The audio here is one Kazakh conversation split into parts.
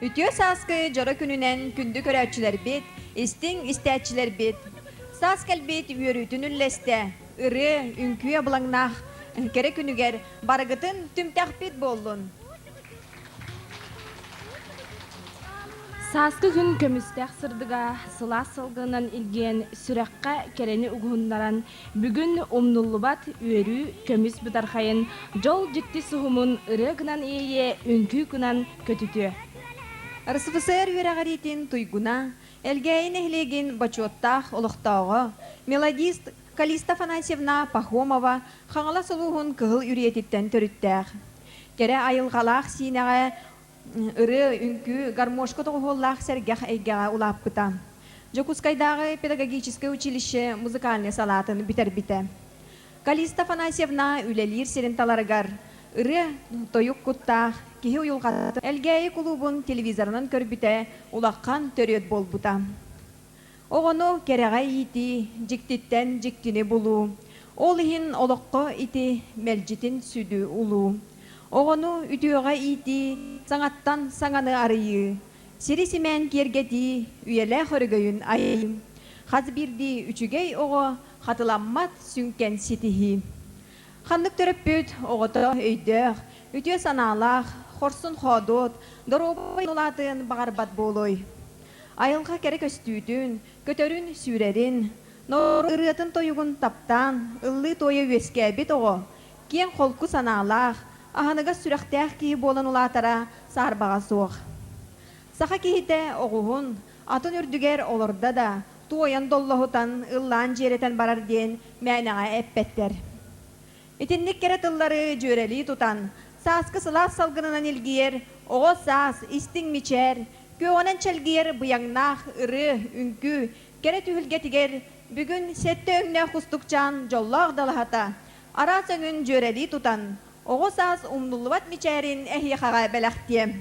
Ütüö saskı jara gününen kündü körәtçiler bit, istin istәtçiler bit. Saskel bit üörütün ülleste, ırı, ünküye bulangnaq, kere günüger bargıtın tümtәq bit bollun. Саскы күн көмістәк сырдыға сыла сылғынан илген сүрәққа керені ұғындаран бүгін омнуллубат үйеру көміс бұтарқайын жол жікті сұғымын ырығынан ие үнкі күнан көтүтү. РСФСР үерәғаритин туйгуна, элгейін эхлеген бачуоттақ олықтауғы, мелодист Калиста Афанасьевна Пахомова хаңала солуғын кығыл үриетіттен төріттәқ. Кере айылғалақ синеға ыры үнкі гармошка тоғыллақ сәргәқ әйгәға улап бұта. Жокускайдағы педагогическое училище музыкальный салатын бітер-біті. Калиста Афанасьевна үлелер серенталарығар, ыры тойық құттақ, кеге ұйылғаты әлгәйі клубын телевизорынан көрбіті улаққан төрет бол бұта. Оғыну кереға ити, жіктеттен жіктіне бұлу. Ол ехін олыққы ити мәлжетін сүді ұлу. Оғыну үтіуға ити, саңаттан саңаны арыйы. Сирисімен кергеті, үйелі қорығайын айым. Қазбірді үчігей оғы қатыламмат сүнкен сетихи. Қандық түріп бүт оғыты өйдіқ, үтіу саналақ, қорсын қодот, дұробай ұлатын бағарбат болой. Айылға керек өстүйтін, көтөрін сүрерін, нор ырытын тойығын таптан, ыллы тойы өскәбет оғы, кен қолқы саналақ, ағаныға сүрәқтәқ кейі болын ұлатара сарбаға соқ. Сақа кейіте оғуғын, атын үрдігер олырда да, туоян доллағытан, ыллан жеретен барар ден мәнеға әппеттер. Итіннік керет ыллары жөрелі тұтан, сасқы сылас салғынынан елгер, оғы сас, истің мичер, көғанан чәлгер бұяңнақ, ыры, үнкі, керет үхілгетігер, бүгін сәтті өңне құстықчан жоллақ далахата, арас өңін жөрелі тұтан, оғы сас умнуллыват мичәрін әхиқаға бәләқтем.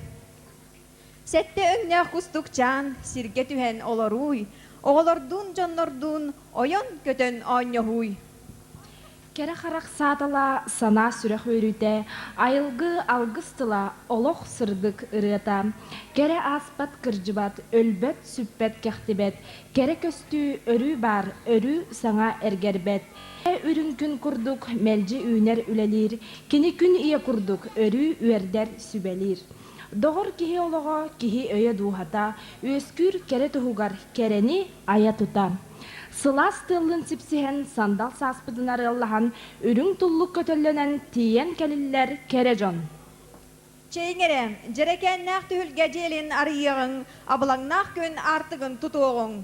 Сәтті өңне құстықчан, сирге түхен оларуй, оғылырдun жоннордun, ойон көтін ойнығуй. Кәрі қарақ сатала сана сүрәқ өріте, айылғы алғыстыла олық сырдық ырыта, кәрі аспат кіржібат, өлбет сүппет кәқтібет, кәрі көстү өрі бар, өрі саңа әргербет. Үрін күн күрдік, мәлжі үйнер үлелер, кені күн ие күрдік, өрі үйердер сүбелер. Доғыр кихи олығы, кихи өйе дуғата, өскүр кәрі тұғығар, кәрені ая тұта. Сылас тылын сипсиhen сандал саспыдынары Аллахан үрің тұллық көтөлленен тиен кәлілер кәрі жон. Чейңере, жерекеннақ түхілге желін арыйығың, абылаңнақ күн артығын тұтуғың.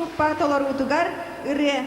группа толорутугар ыры.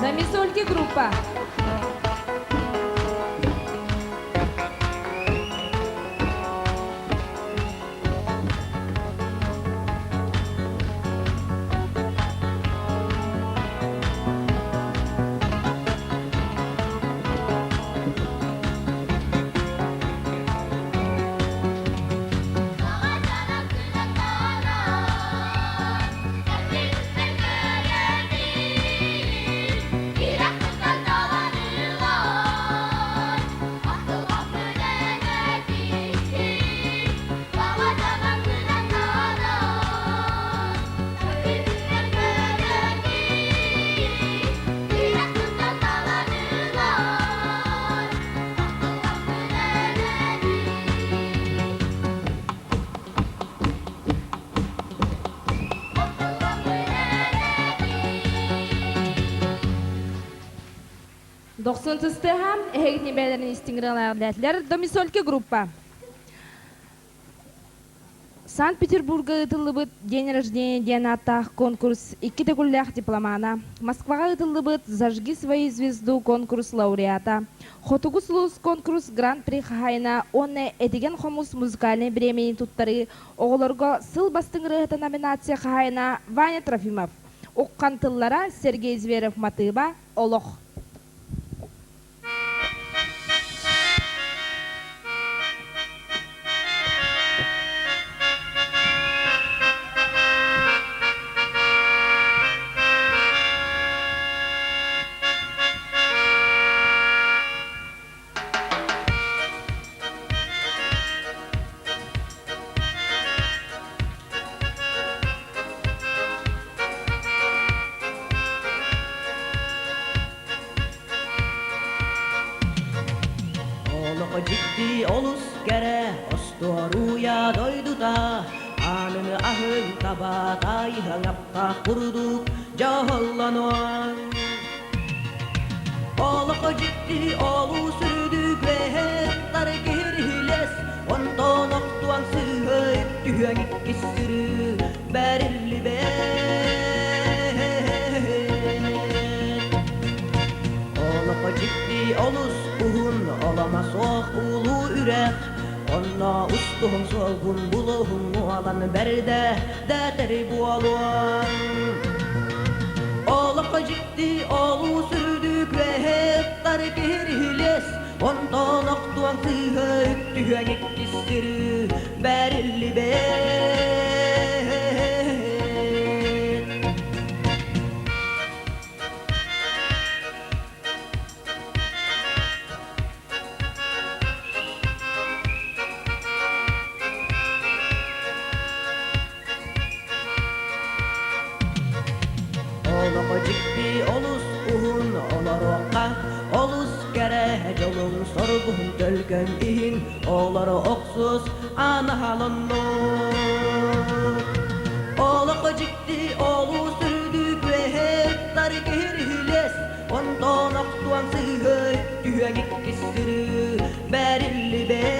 Домисольки группа. Doksun tüsteham, ehegni beylerin istingiralar Домисольки группа. Санкт-Петербурга ытылыбыт день рождения денатах конкурс икки тегуллях дипломана. Москвага ытылыбыт зажги свою звезду конкурс лауреата. Хотугус лус конкурс гран-при хахайна онне этиген хомус музыкальный бремени туттары оголорго сыл бастыңрыгыта номинация хахайна Ваня Трофимов. Уккан тыллара Сергей Зверев матыба олох. Ciddi olus gere ostoruya doydu da anını ahın tabata yıhangapta kurduk cahallanan Oğlaka ciddi olu sürdük ve hektar geriles ondan oktuan sığayıp düğen iki sürü berilli ben Oğlaka ciddi olus Uhun olamaz oh ulu ürek Onna ustuhun solgun buluhun mualan berde Dəteri bu alan Oğlaka ciddi olu sürdük ve kirhiles ondan oktuan sığır tühen ikkisiri berilli bet Olacakti olus uhun olar oqa olus kere jolun sorgun tölgön ihin olar oksuz ana halonno Olacakti olus sürdük ve hettar kirhiles ondan oktuan sığır tühen ikkisiri berilli bet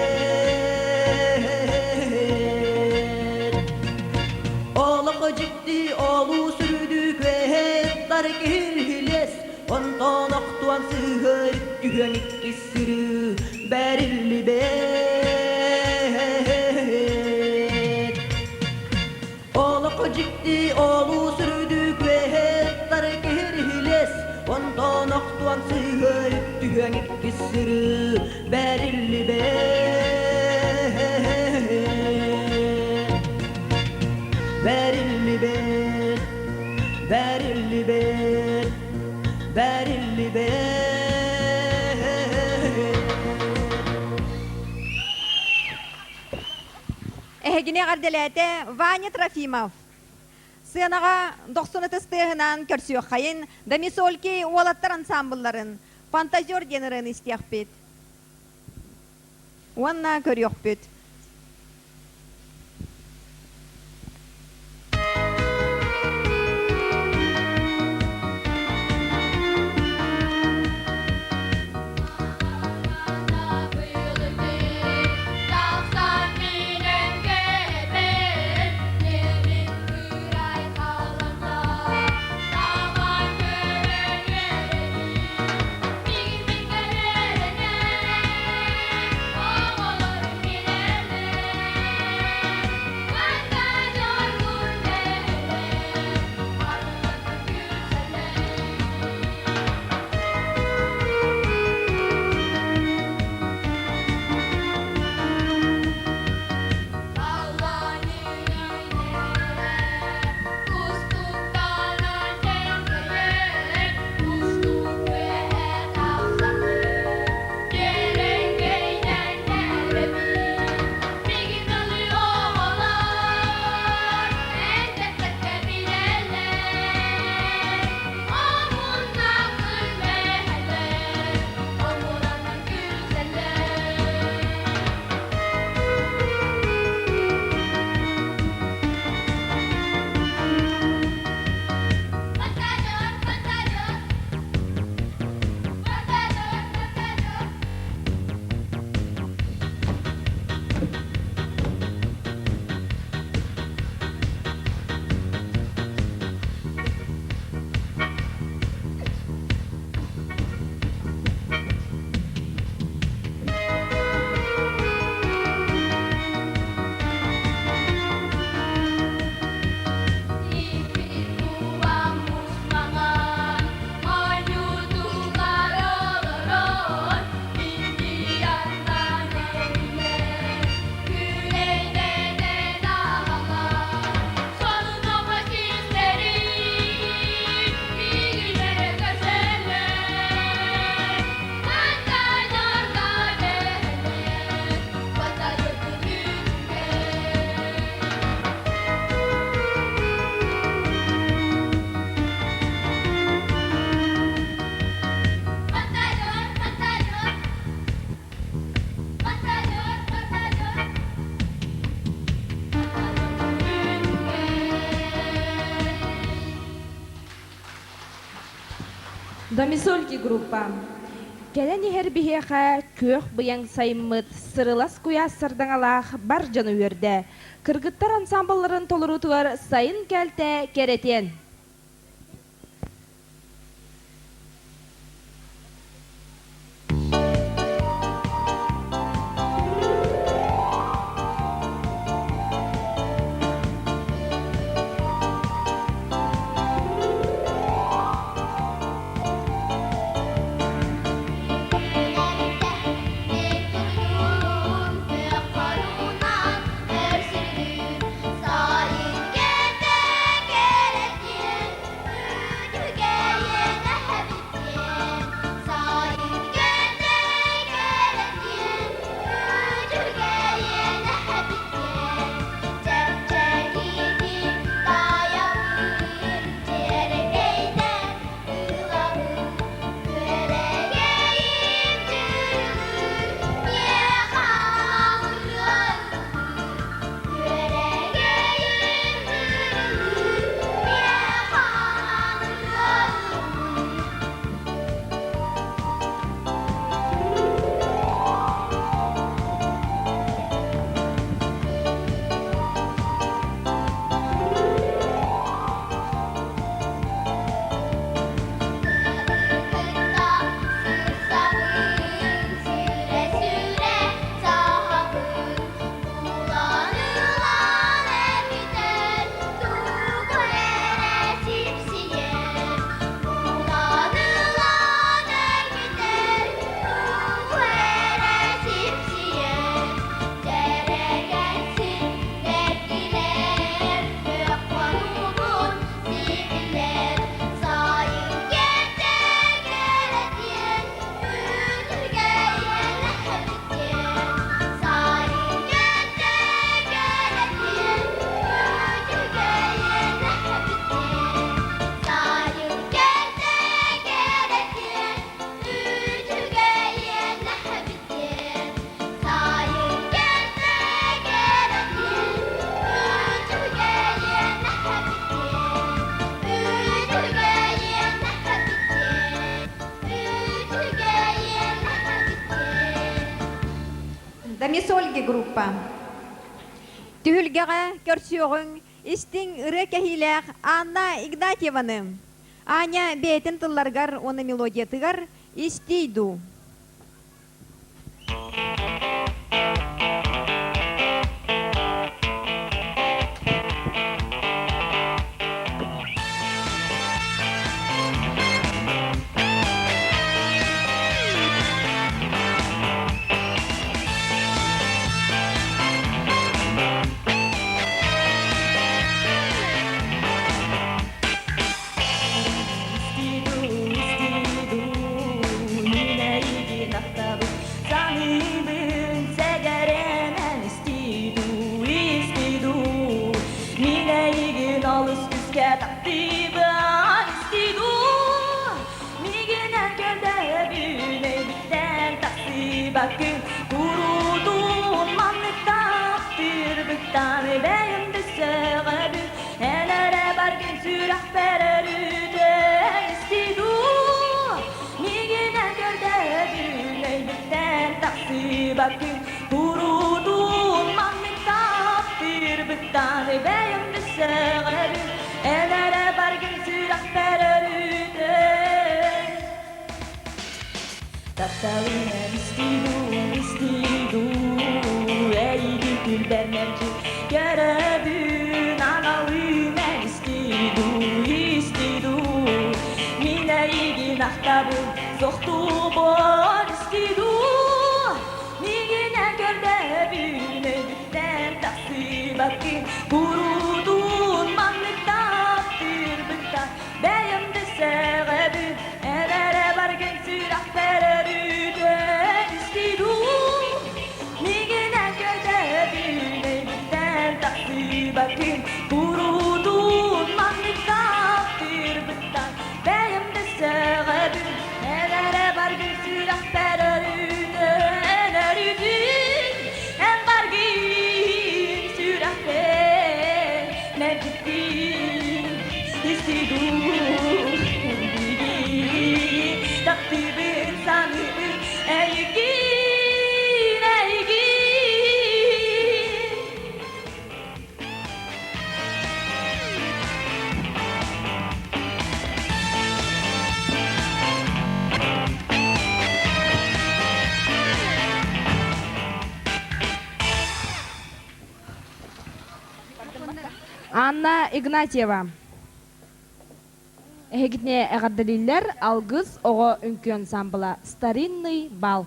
Olacakti olus sürdük ve hettar kirhiles ondan oktuan sığır tühen ikkisiri berilli bet Olacakti olus sürdük ve hettar kirhiles ondan oktuan sığır tühen ikkisiri berilli bet berilli bet berilli bet berilli bet Ehegine gardelete Vanya Trofimov. Sığınağa 90 tыстыгынан көрсüyor hayın Damisolki Olattar ansambulların Fantazör generini istiyakbet. Wanna körüyokbet. Damisolki группа. Келен ихер бихеха көх быяң саймыт сырылас куяссырдың алақ бар жаны өрді. Кыргыттар ансамблларын толырутуар сайын кәлті керетен. Дамисольги группа. Түһүлгäҕэ көрсүөҕүң истиң ыры кэһилээх Анна Игнатьеваны. Аня бэйэтин тылларгар оны мелодиятыгар истийду. Bakın kurudun manlıkta bir büktan beyin düşeğe bir elere bargın sürah bererüde istidu migine görde bir leylükten taksi bakın kurudun manlıkta bir büktan beyin düşeğe bir elere bargın sürah bererüde Tattavina istidu, eğri gül bermerci Görebün anavinen istidu Mine ilgin ahtabın zohtu bon istidu Migine görde büne bükten taksi bakın Kurudun manlıkta bir bükten Beyim de seğebün Elere bargın sürah bererüden istidu Migine göze büyüleyden taksi bakın Kurudun manlıkta bir bıktan Beyim de seğebün Elere bargın sürah bererüden Erüdün en bargın sürah bererüden istidu takdibin sanibin eygin Анна Игнатьева. Эгитне эгардалиллер алгыз ого үнкөн самбыла старинный бал.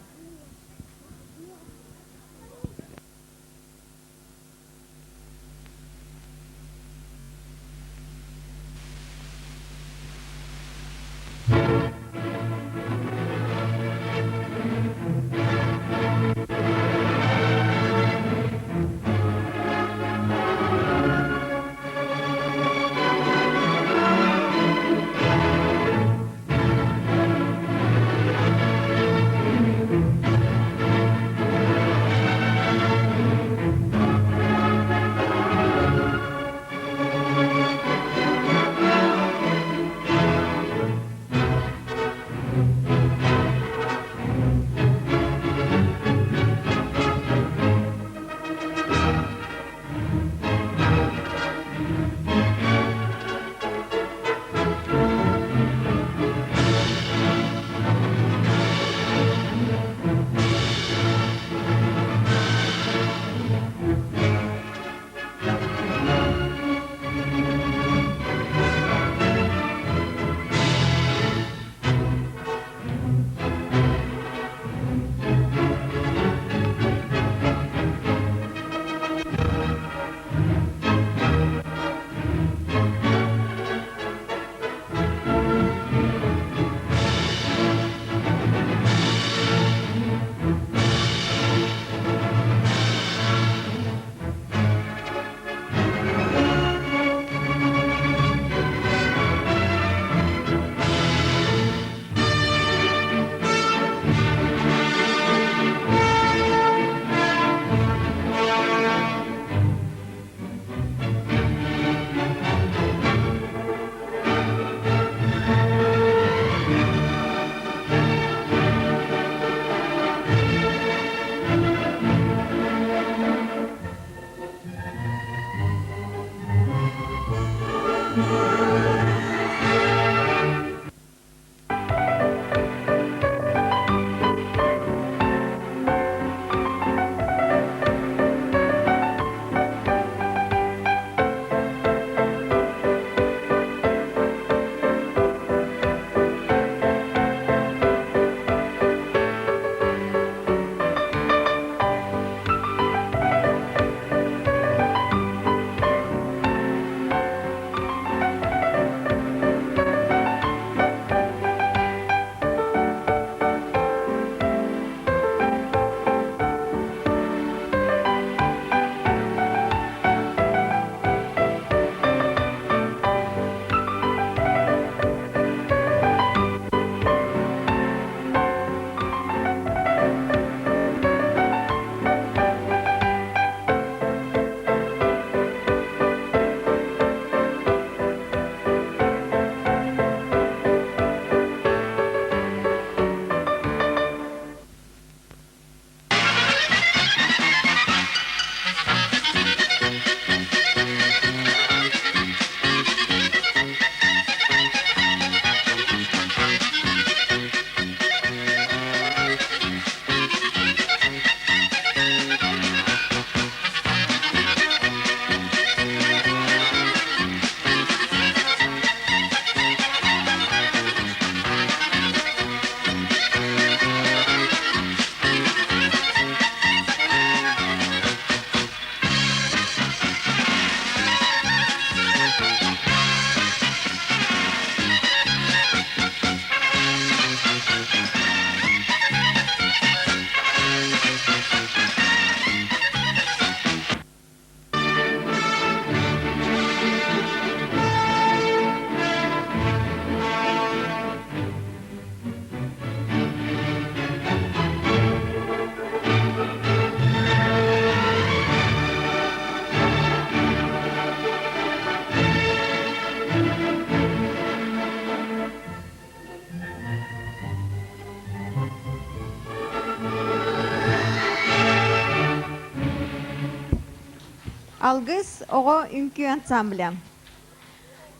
Algыс оҕо үнкү ансамбль.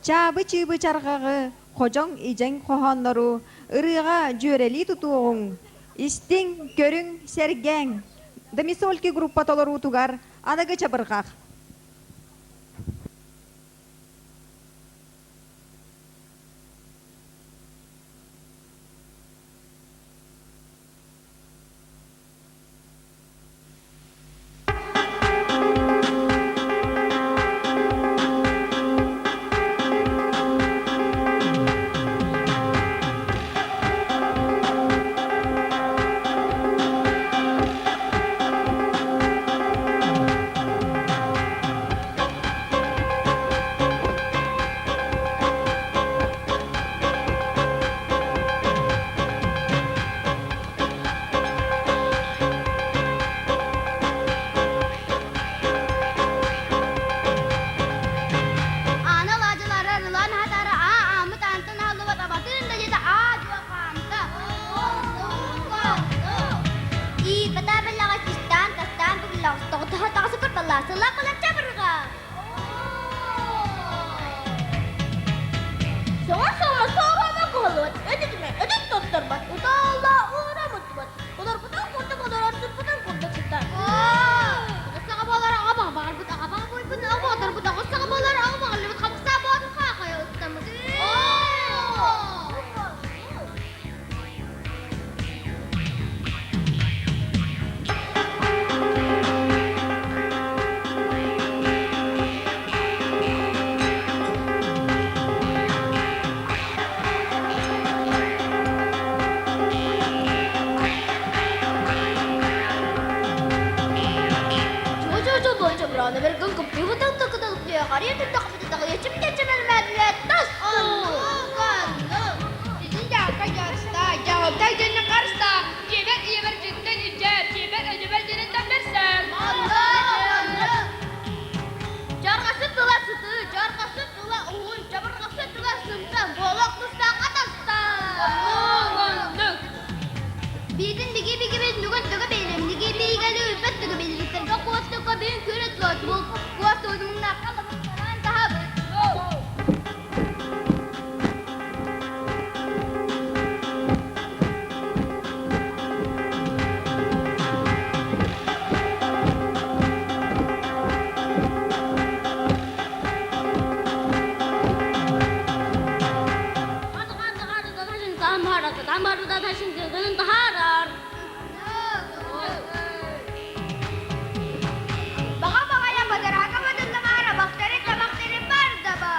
Чаабы чыыбы чаргагы, хожоң ижең хохоннору, ырыга жөрели тутуугуң, истиң, көрүң, сергең. Домисольки группа толору тугар, анагы чабыргак. Ana lacıları rılan hatara amı tantın halı ve tabatın da jeda ajwa kanta. İyi pata bella kistan kastan bella stoqta hata sıfır bella sılak bella çabırga. Soğama kolut. Ödük tutturmak. Udalla uğramut bat. Ular budan kurdu kadar artık budan kurdu çıktan. Kısa kabalar ağabağ bakar bu ağabağ boy bu ne ağabağ bu da kısa kabalar ağabağ lütfen kapsa boğazı kakaya ustamız. Jojo boyunca buranı bir gün kapıyı budan takıdalıp diye karıya takıp da geçim elmediler. Tas. Sizin de arka yarışta, cevapta cennet karşıda. Cebet iyi bir cidden icet, cebet acıbel cennetten versen. Cargası tıla sıtı, cargası tıla uğun, çabırgası tıla sımsın, bolak tusta katasta. Bidin digi bigi bin dugan duga benim, digi bigi galu üpet duga benim. Terga kuat duga benim küret lot, bu kuat udum nakal kalan tahabet. Baka makaya madara ka ba dun na mara? Bakteri ka bakteri parda ba?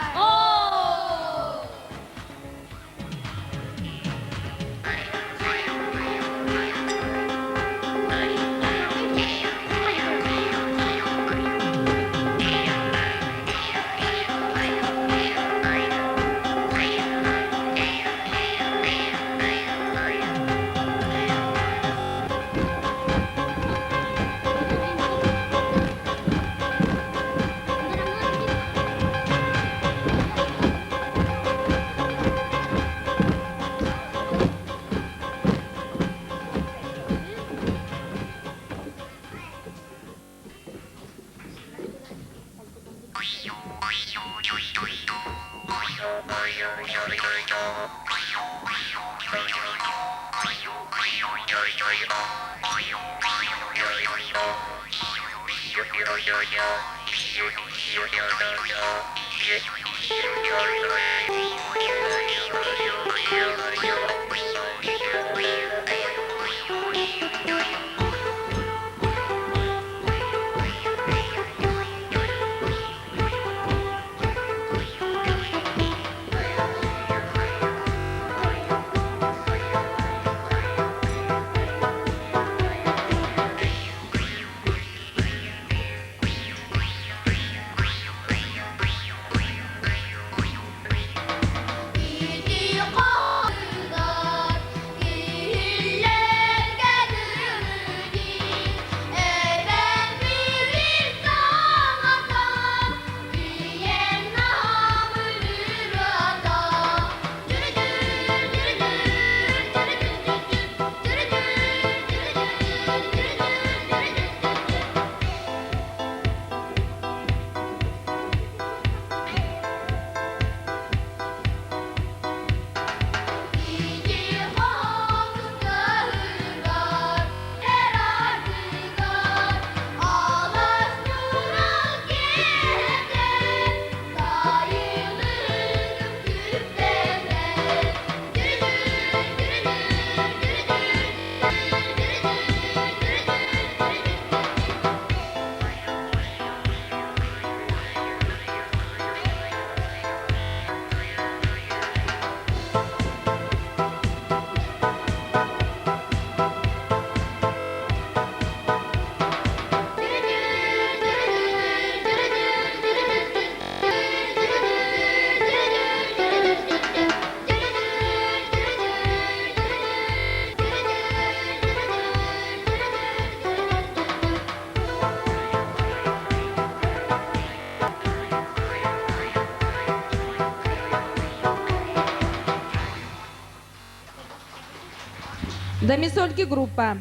Дамисольки группа.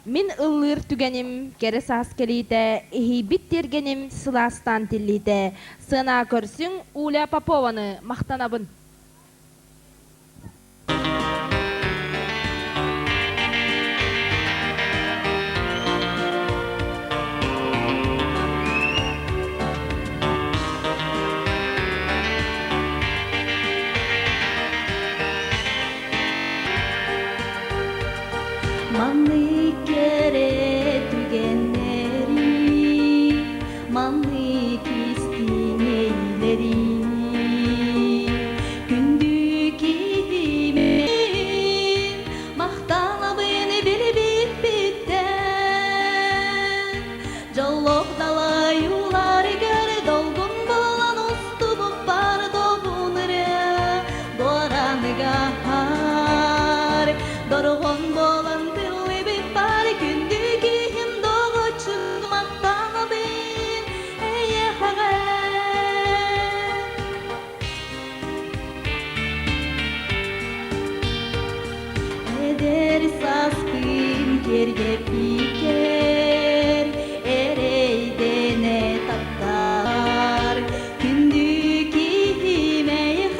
Мин ыллыр түгеним, кере саас келите, ихибит тергеним сыластан тиллите. Сына көрсүң Уля Попованы мақтанабын. Манны кере түгеннери, манны кистинейлери. Күндү кийимен, мактанабын билбит биттен. Жоллоқ далай улар гөр долгун болан устубуп бар добунре. Доранығар, дорогон болан yerge piker, ereydene tattar, kündük ihimeyhege,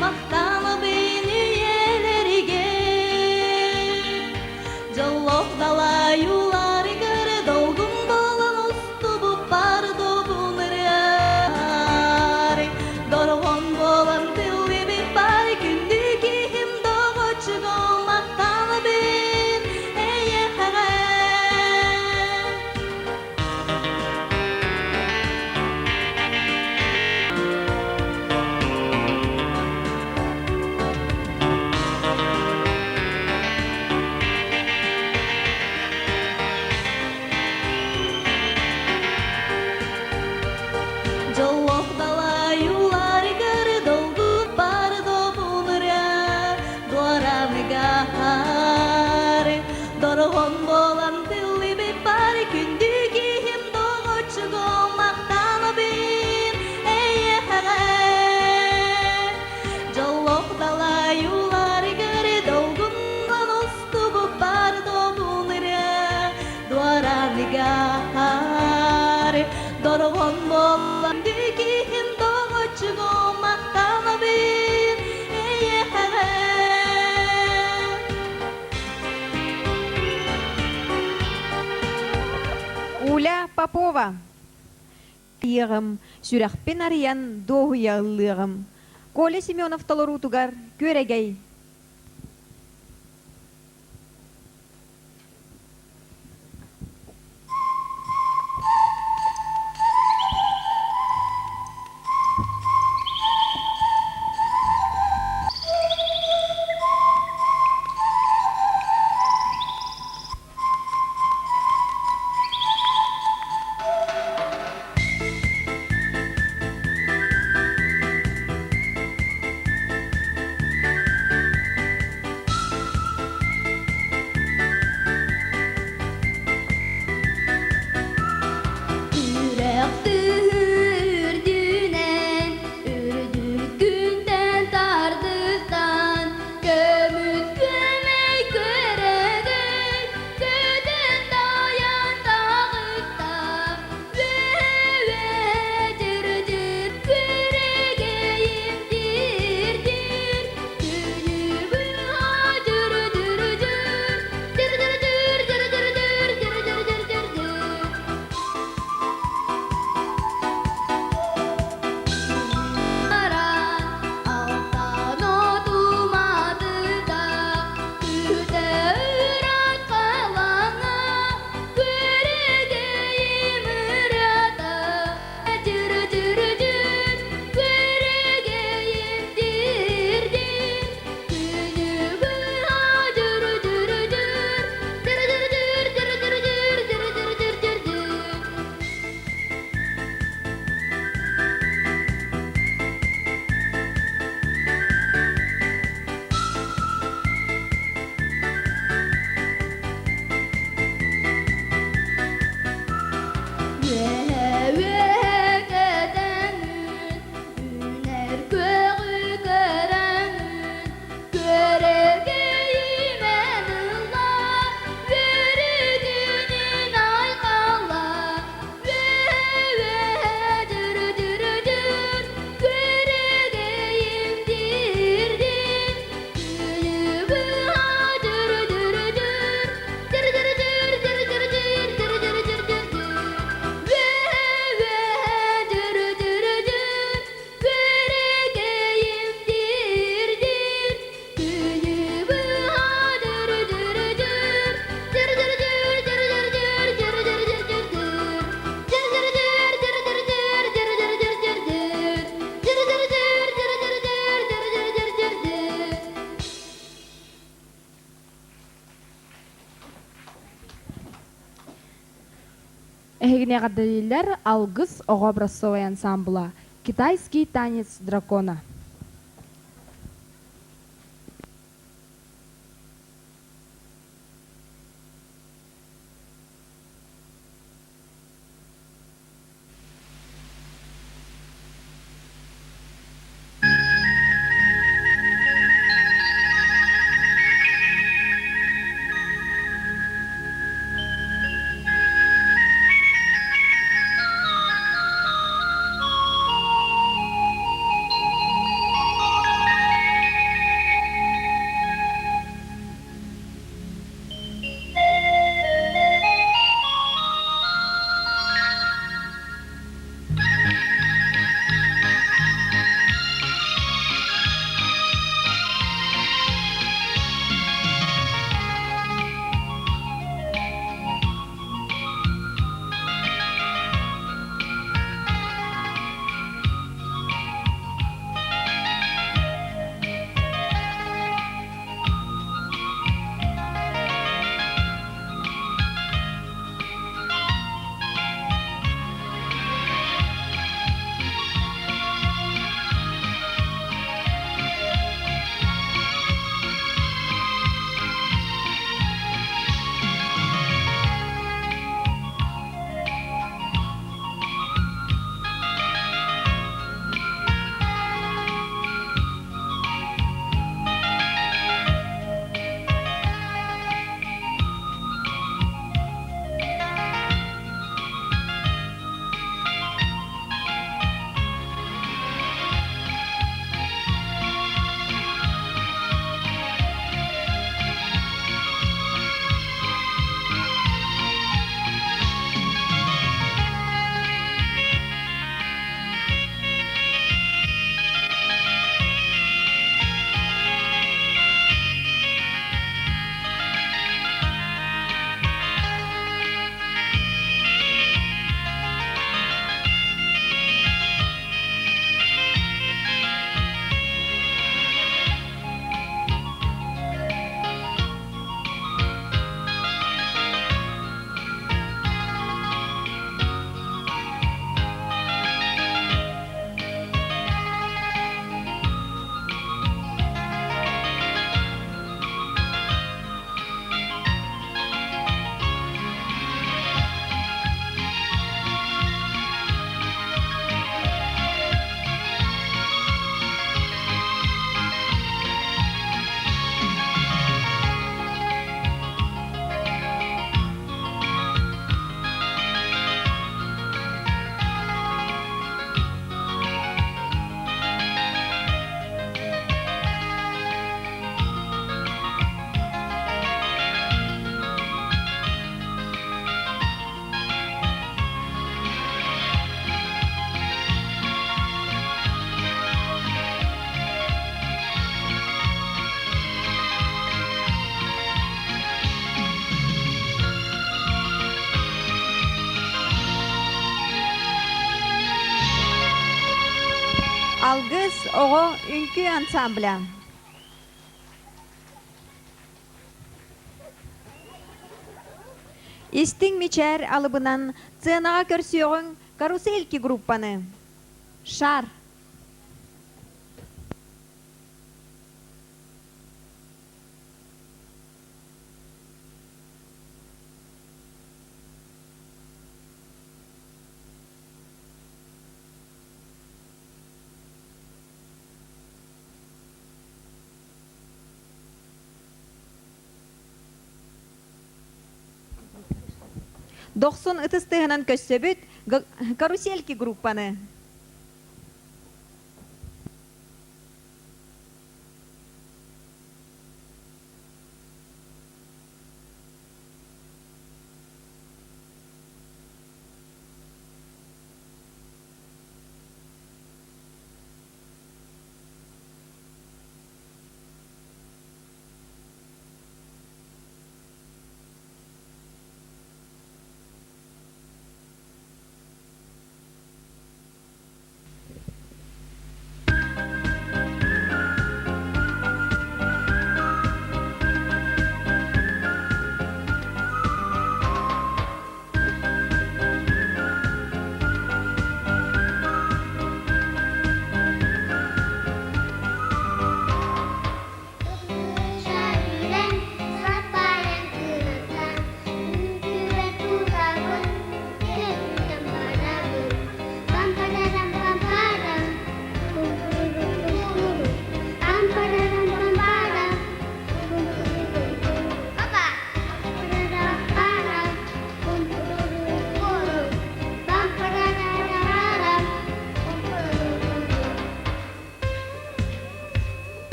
maktanı beni üyelerige, jolloq dalayular göre dolgun bolan ustu bu pardo bunlar, dorgon bolan tilli bir par kündük ihim doğu çıgon. Dorgon bolan dilli bir par kündük ihim doğu çıgon maktanı bin eyyeğe. Jolloq dalayular göre dolgundan ustu bu par dobunre. Duaranıgar, dorgon bolan dilli ihim doğu çıgon maktanı bin eyyeğe. Уля Попова. Йығым, сүрәқпен ариян доғы яғылығым. Коля Семенов таларутугар көрегей. Эхигне гадалилер алгыс ого образцовый ансамбла. Китайский танец дракона. Алгыс ого үнкү ансамбля. Истиң мичер алыбынан ценага көрсөйгөн карусельки группаны. Шар. Доқсон ытыстығынан көссөбіт карусельки группаны.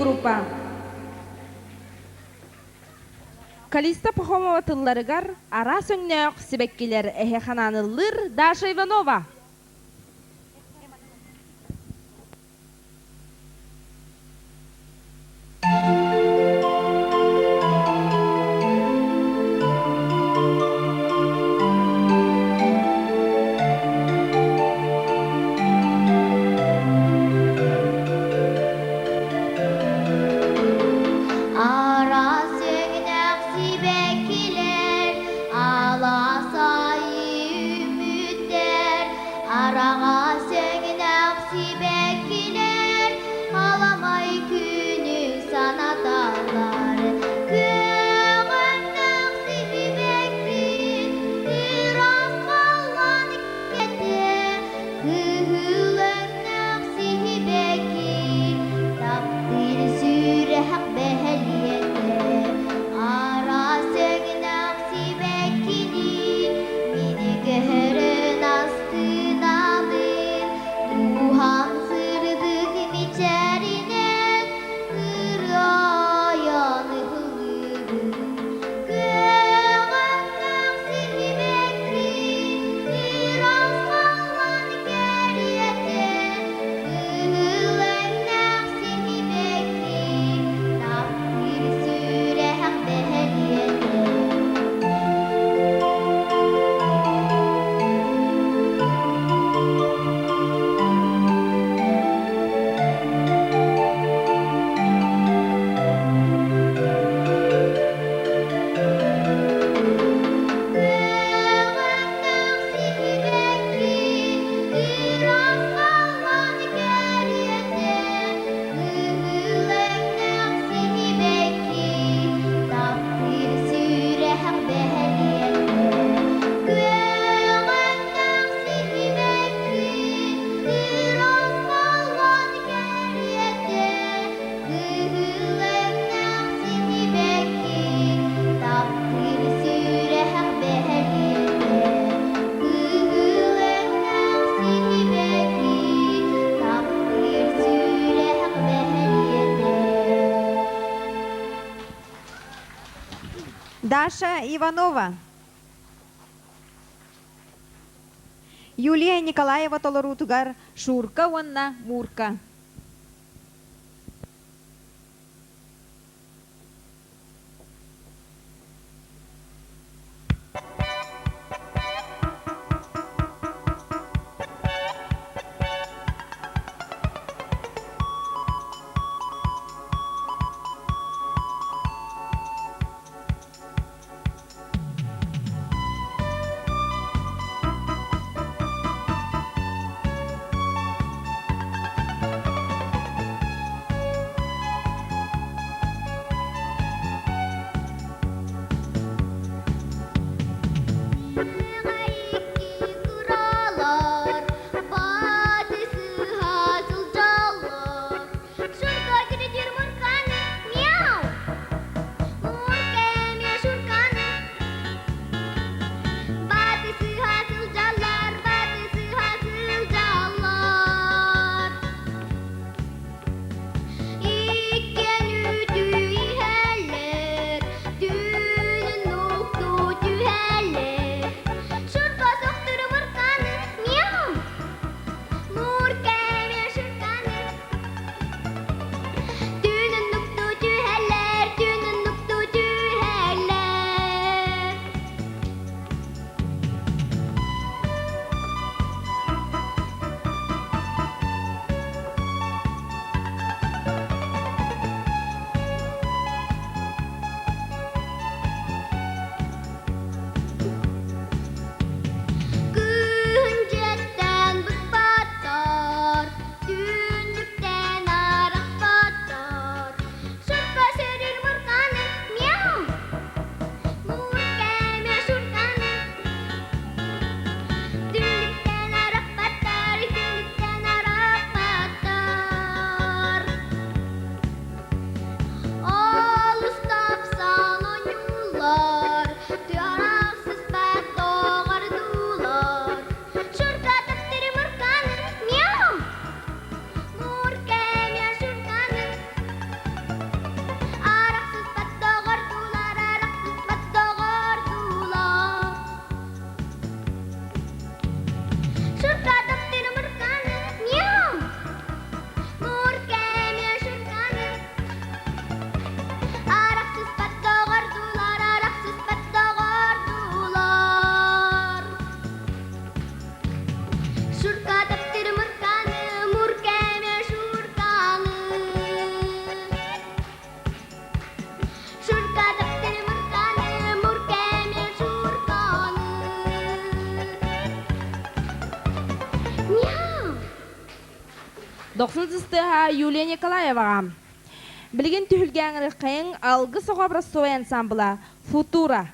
группа. Калиста Пахомова тылларыгар ара сөңнөк сибеккилер эхехананылыр Даша Иванова. Ara söngnek sibekiler, alasayı ümitler. Arağa söngnek sibekiler, alamay günü sana dağlar. Göğümnek sibekli, biraz kalan kete. Hühülönnek sibekli, takdir sürek beheliyete. Ara söngnek sibekli, mini göhörün astın alır. Duhan sırdığım içerinen, kırayanı hılırım. Göğümnek sibekli, biraz kalan geriyete. Hühülönnek sibekli, takdir sürek beheliyete. Даша Иванова. Юлия Николаева толорутугар Шурка уонна Мурка. 90 сыстыға Юлия Николаеваға. Білген түхілген рыққайын алғы соға образцовый ансамбла «Футура».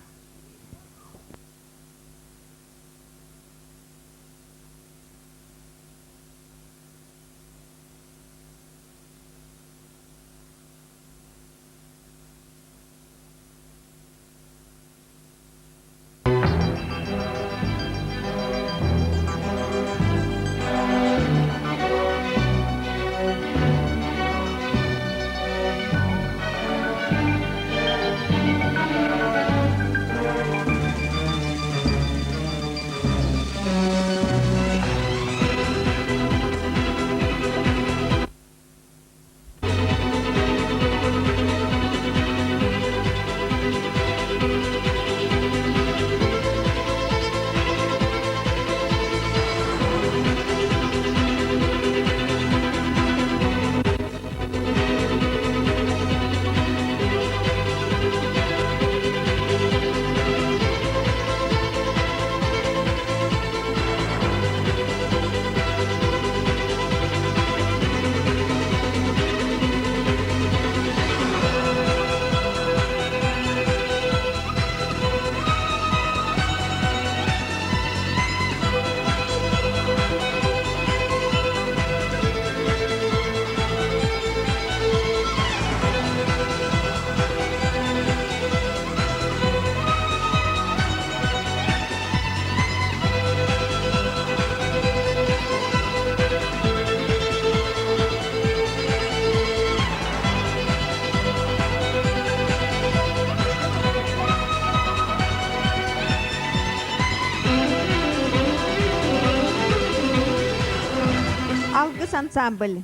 Алгыс ансамбль.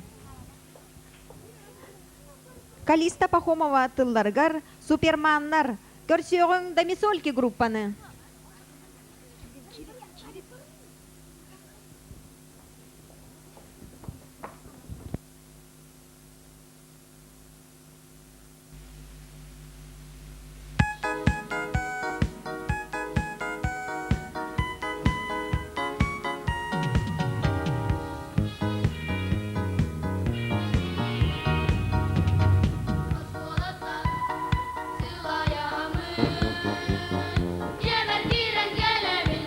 Калиста Пахомова тылларгар суперманнар. Көрсөғің домисольки группаны. Jämer kiiren kälemin,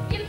kim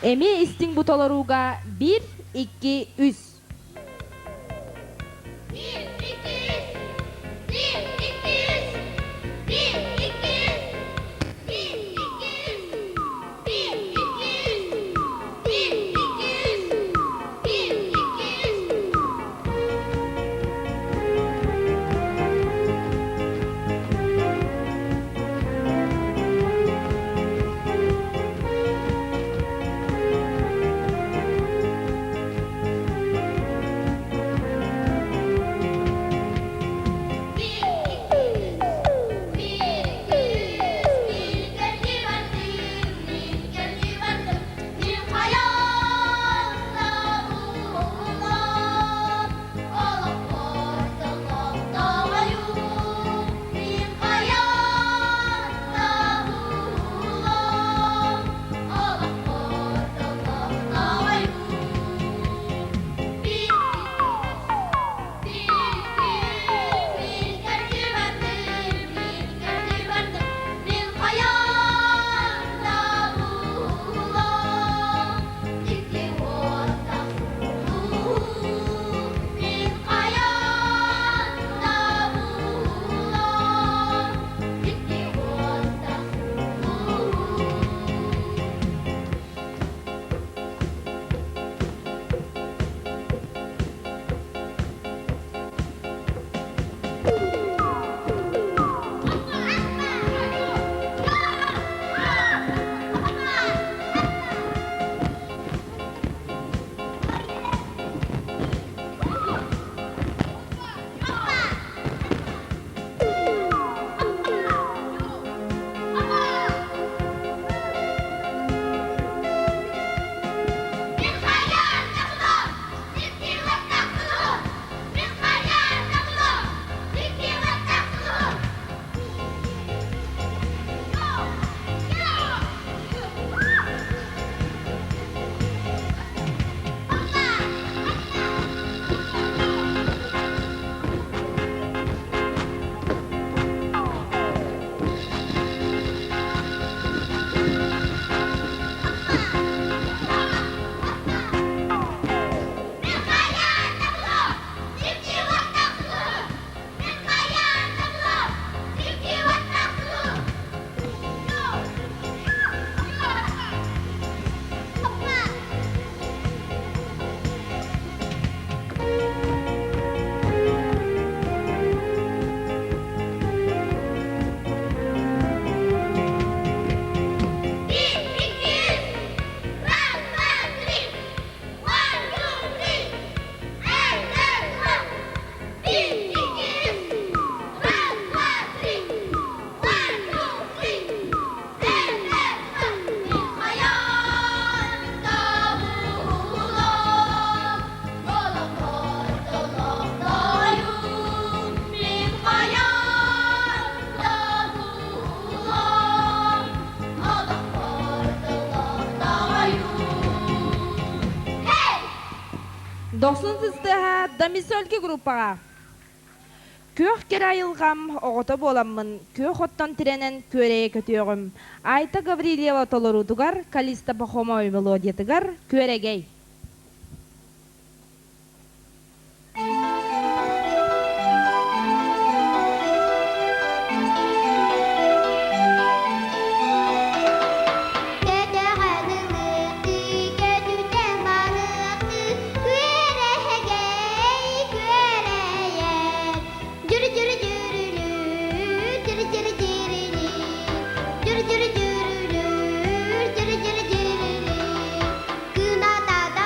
Эми истиң бутолоруга 1, 2, 3. Bir, iki, üç. Bir, iki, üç. Bir, iki, üç. Bir, iki, üç. Bir, iki, üç. Bir, iki, üç. Bir, iki, üç. Досын тыстыға домисольки группаға. Көх кер айылғам, оғыты боламмын, көх оттан тиренен көрее көтіоғым. Айта Гаврилева толорутугар, Калиста Пахомой мелодиятыгар, көрегей. Kına da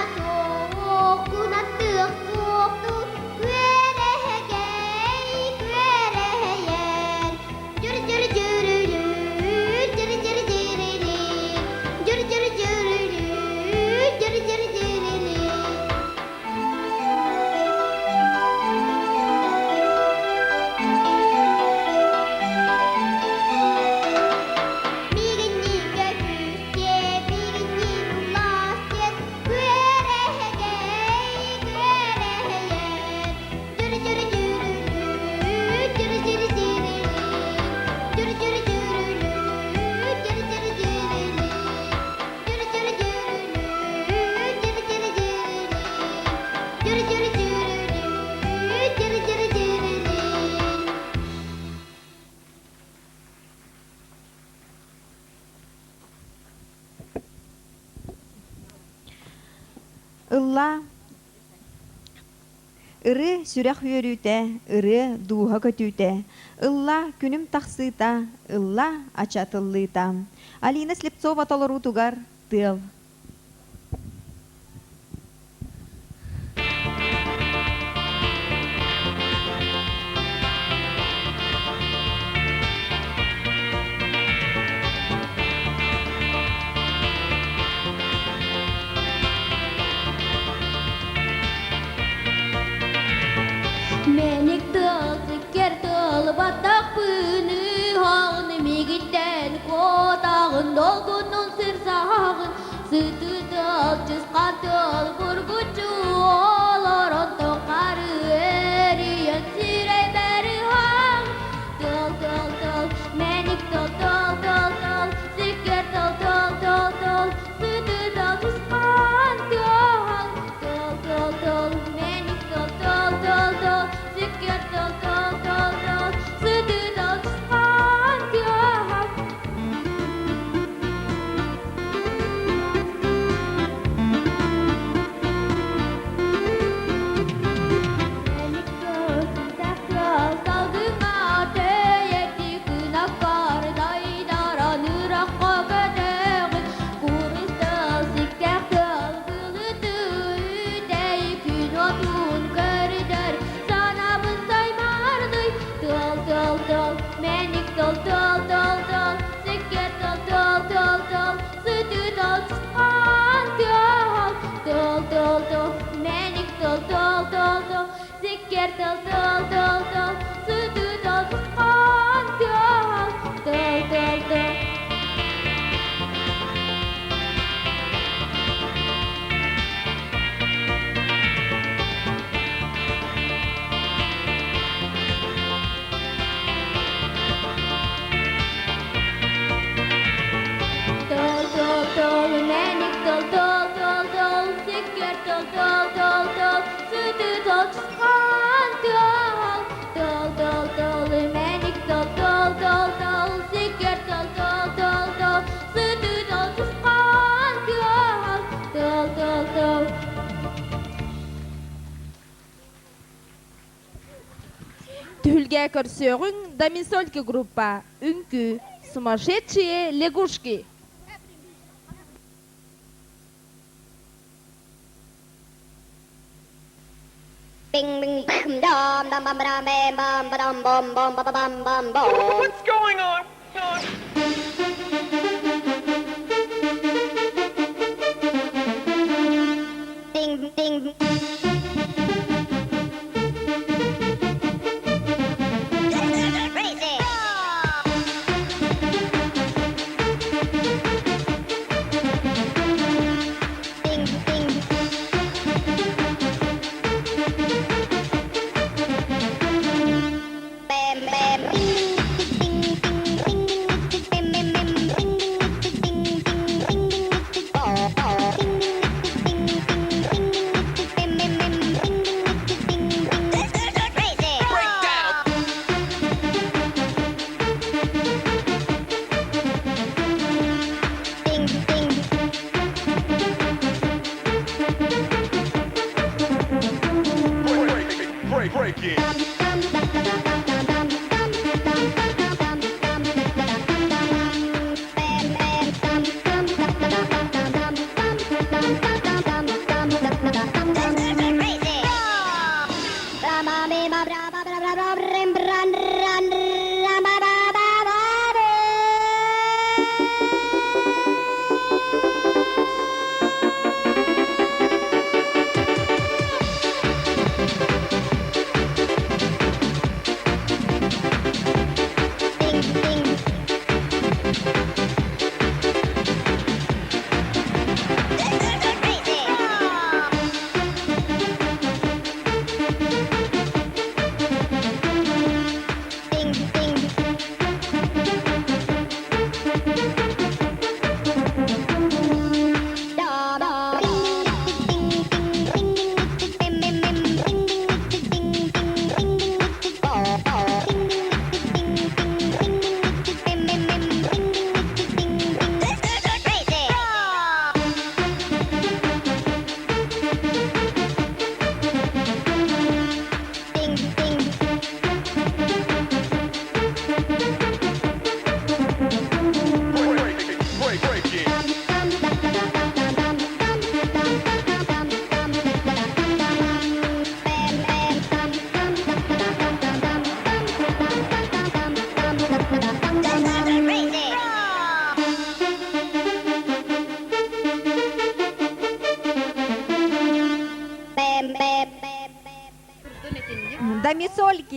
Ылла ыры сүрэх үөрүүтэ, ыры дууха көтүүтэ, ылла күнүм тахсыыта, ылла ачатыллыыта. Алина Слепцова толору тугар тыл. Menik tıl siker tıl batak pını hağını migitten kodağın dolgunun sır sağın sütü tıl çıskan tıl kurgucu oloron tokarı eriyen sirey beri hağın tıl tıl tıl menik tıl tıl tıl tıl siker tıl tıl tıl tıl sütü tıl çıskan tıl tıl tıl tıl menik tıl tıl tıl tıl siker tıl tıl tıl tıl sütü tıl çıskan tıl menik tıl takral saldığına teyekti kınakar daydara nırakka gödeğin kuruz tıl siker tıl bılıdı üdeyi kün otun kırdır sana bınsay mardıy tıl tıl tıl menik tıl tıl tıl tıl siker tıl tıl tıl tıl sütü tıl çıkan tıl tıl tıl menik tıl tıl tıl tıl siker tıl tıl tıl tıl sütü tıl çıkan tıl tıl tıl tol tol tol menik tol tol tol tol siker tol tol tol tol sütü tol çıkan tol tol tol menik tol tol tol tol siker tol tol tol tol sütü tol çıkan tol tol tol Түлге көрсөғүн Домисольки группа, үңкү, сумасшедшие лягушки. Bing bing bam dum dum bum dum bam bum ba-dum bum bum ba bum bum bum. What's going on? Ding ding. Crazy. Ding ding. Bam bam. Ding ding ding ding ding ding ding.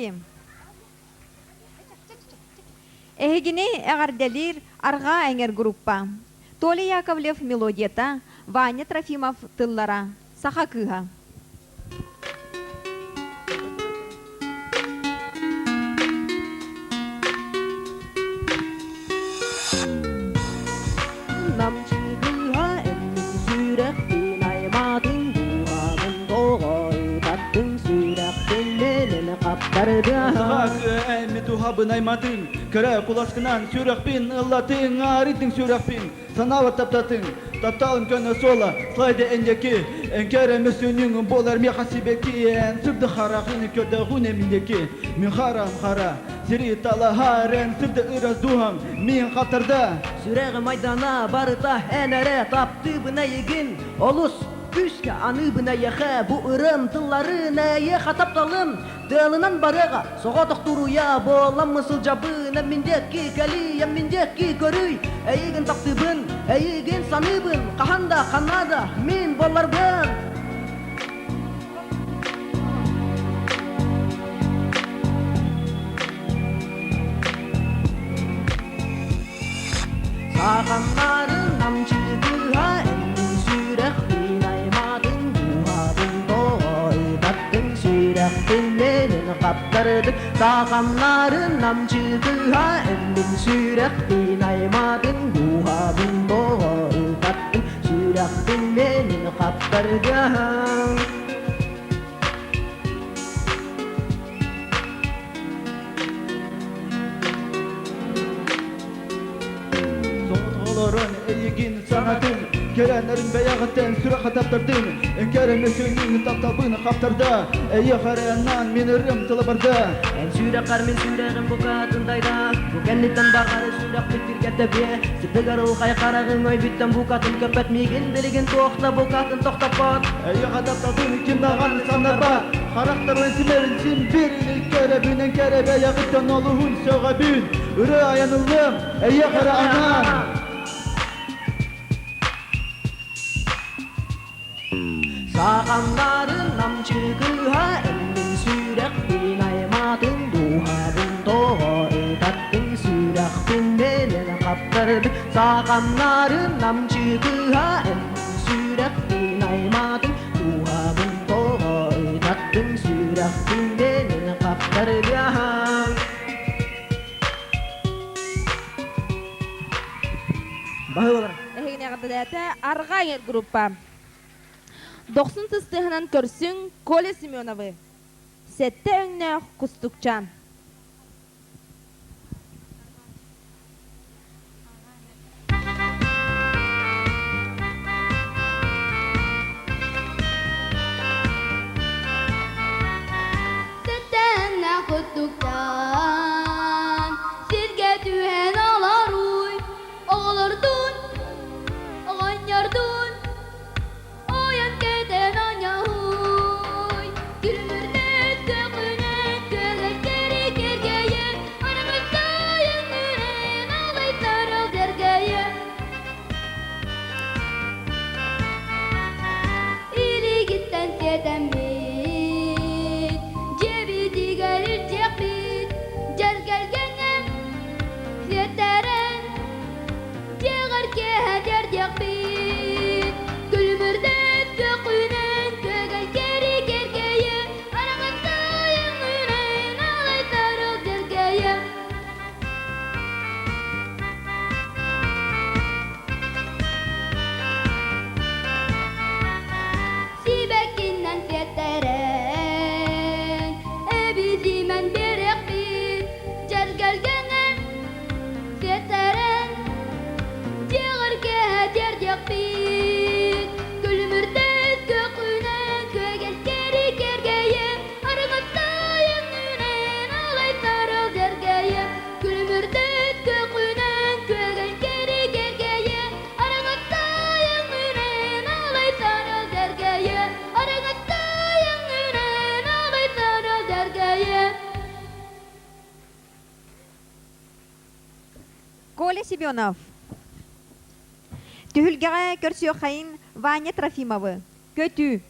Итим. Эхигини эгарделир арга эңер группа. Толя Яковлев мелодията, Ваня Трофимов тыллара. Саха кыга. 남친구와 엠민 수락비 나의 마든 구하면 도거이 같은 수락비 내는 갑다르다 Sağak emmi habın aymadın Kara kulaskınan sürekbin ıllatın Ağrıdın sürekbin Sana taptatın Taptalın könü sola Slayda endeki Enkere müsünün bolar mi hasibeki En sırdı harakını köde hunemindeki Min haram hara Siri talaharen sırdı ıraz duham Min hatırda Süreği maydana barıta enere taptı bına yegin Olus Üske anı bına yehe bu ırın tılları neye hataptalım Dağılınan barığa soğa doktoruya boğulan mısıl cabı Nemmindeki keli yemmindeki körüy Eygin taptıbın eygin sanıbın Kahanda kanada min bollar ben Sağanların namçıgıha emmin sürekli naymadın Buhabın doğuy tattın sürekli nenin kaptırdık Sağanların namçıgıha emmin sürekli naymadın Buhabın doğuy tattın sürekli nenin kaptırdık Soğutuğların eygin sanatın Kerenlerin beyağıtten süre hataptırdın Enkere müsünün taptabını kaptırda Eyi harenan minirim tılıbarda En sürek karmin süreğin bu katındayda Bu kenditten bakarı sürek bitir ketebe Sipigar ol kay karağın oy bitten bu katın köpet Migin biligin toğda bu katın toğtapat Eyi hataptırdın kim dağın sanlar bak Karakterin simerin sim birilik kerebün Enkere beyağıtten oluhun söğebün Irı ayanıllım eyi hare anan Sağanların namçıgıha emmin sürekli naymadın Duhabın doğru tattın sürekli neler kaptırdık Sağanların namçıgıha emmin sürekli naymadın Duhabın doğru tattın sürekli neler kaptırdık Bahı olarak Эхигини агадалата арга эңер группа. 90 тыстыгынан көрсүң Коля Семеновы. Сетте өңнө кустукчан. Setenle kutluktan Sizge tühen alar uy Oğlardun Oğanyardun Oyan keten anyahuy Gülmürde tökünen Kögel geri gergeye Aramızda yengüren Ağlay sarıl dergeye İli gitten seten bit Cebi digelir cekbit Cer gelgenen Seteren Ceğer keheder cekbit Gülmürde tökünen Kögel geri gergeye Aramızda yengüren Ağlay sarıl dergeye Sibekinden seteren Ebizimen berek bit Cer gelgenen Seteren Ceğer keheder cekbit Gülmürde tökünen Kögel geri gergeye Aramızda yengüren Ağlay sarıl dergeye Gülmürde tökünen Kögel geri gergeye Aramızda yengüren Ağlay sarıl dergeye Aramızda yengüren Ağlay sarıl dergeye Коля Семенов. Түһүлгәгә көрсө хайын Ваня Трофимовы. Көтү.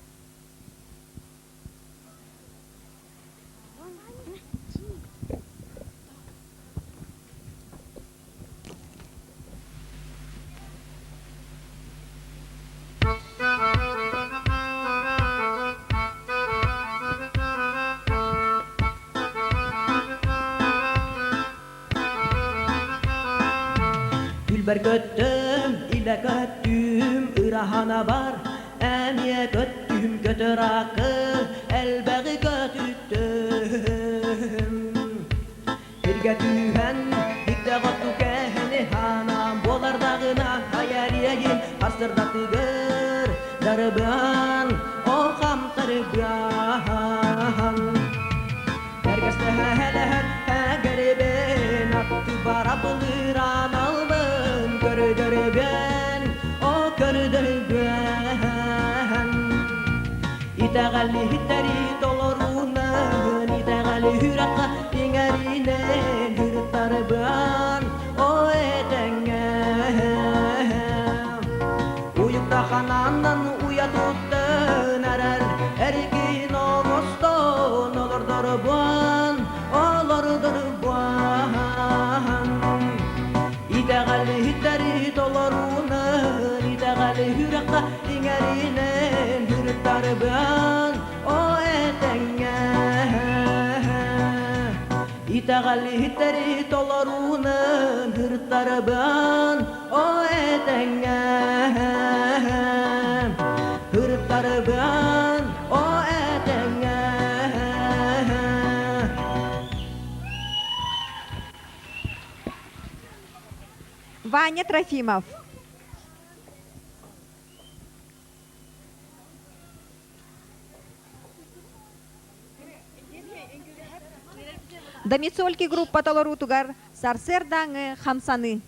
Süper köttüm ile köttüm ırahana var Emiye köttüm kötü rakı elbeği kötüttüm Irge tühen dikte gottu kehni hanam Bolar dağına hayaliyeyin asırda tigır Darıban o ham darıban Herkeste hele garibin attı bara bılıran alın Körü ben o körü ben İteğalli hitteri dolorunun İteğalli hürakka ingerinen hürttarı ben o etengem Uyukta kanandan uyatuttun erer Erikin oğuston olurdur buan Olurdur buan İteğalli hitteri dolorunun İteğalli hürakka ingerinen hürttarı ben o etengem İteğalli hitteri dolorunun hürttarı ben o etengem Hürttarı ben o etengem Ваня Трофимов. Дамицольки группа Толорутугар, Сарсер Даңы, Хамсаны.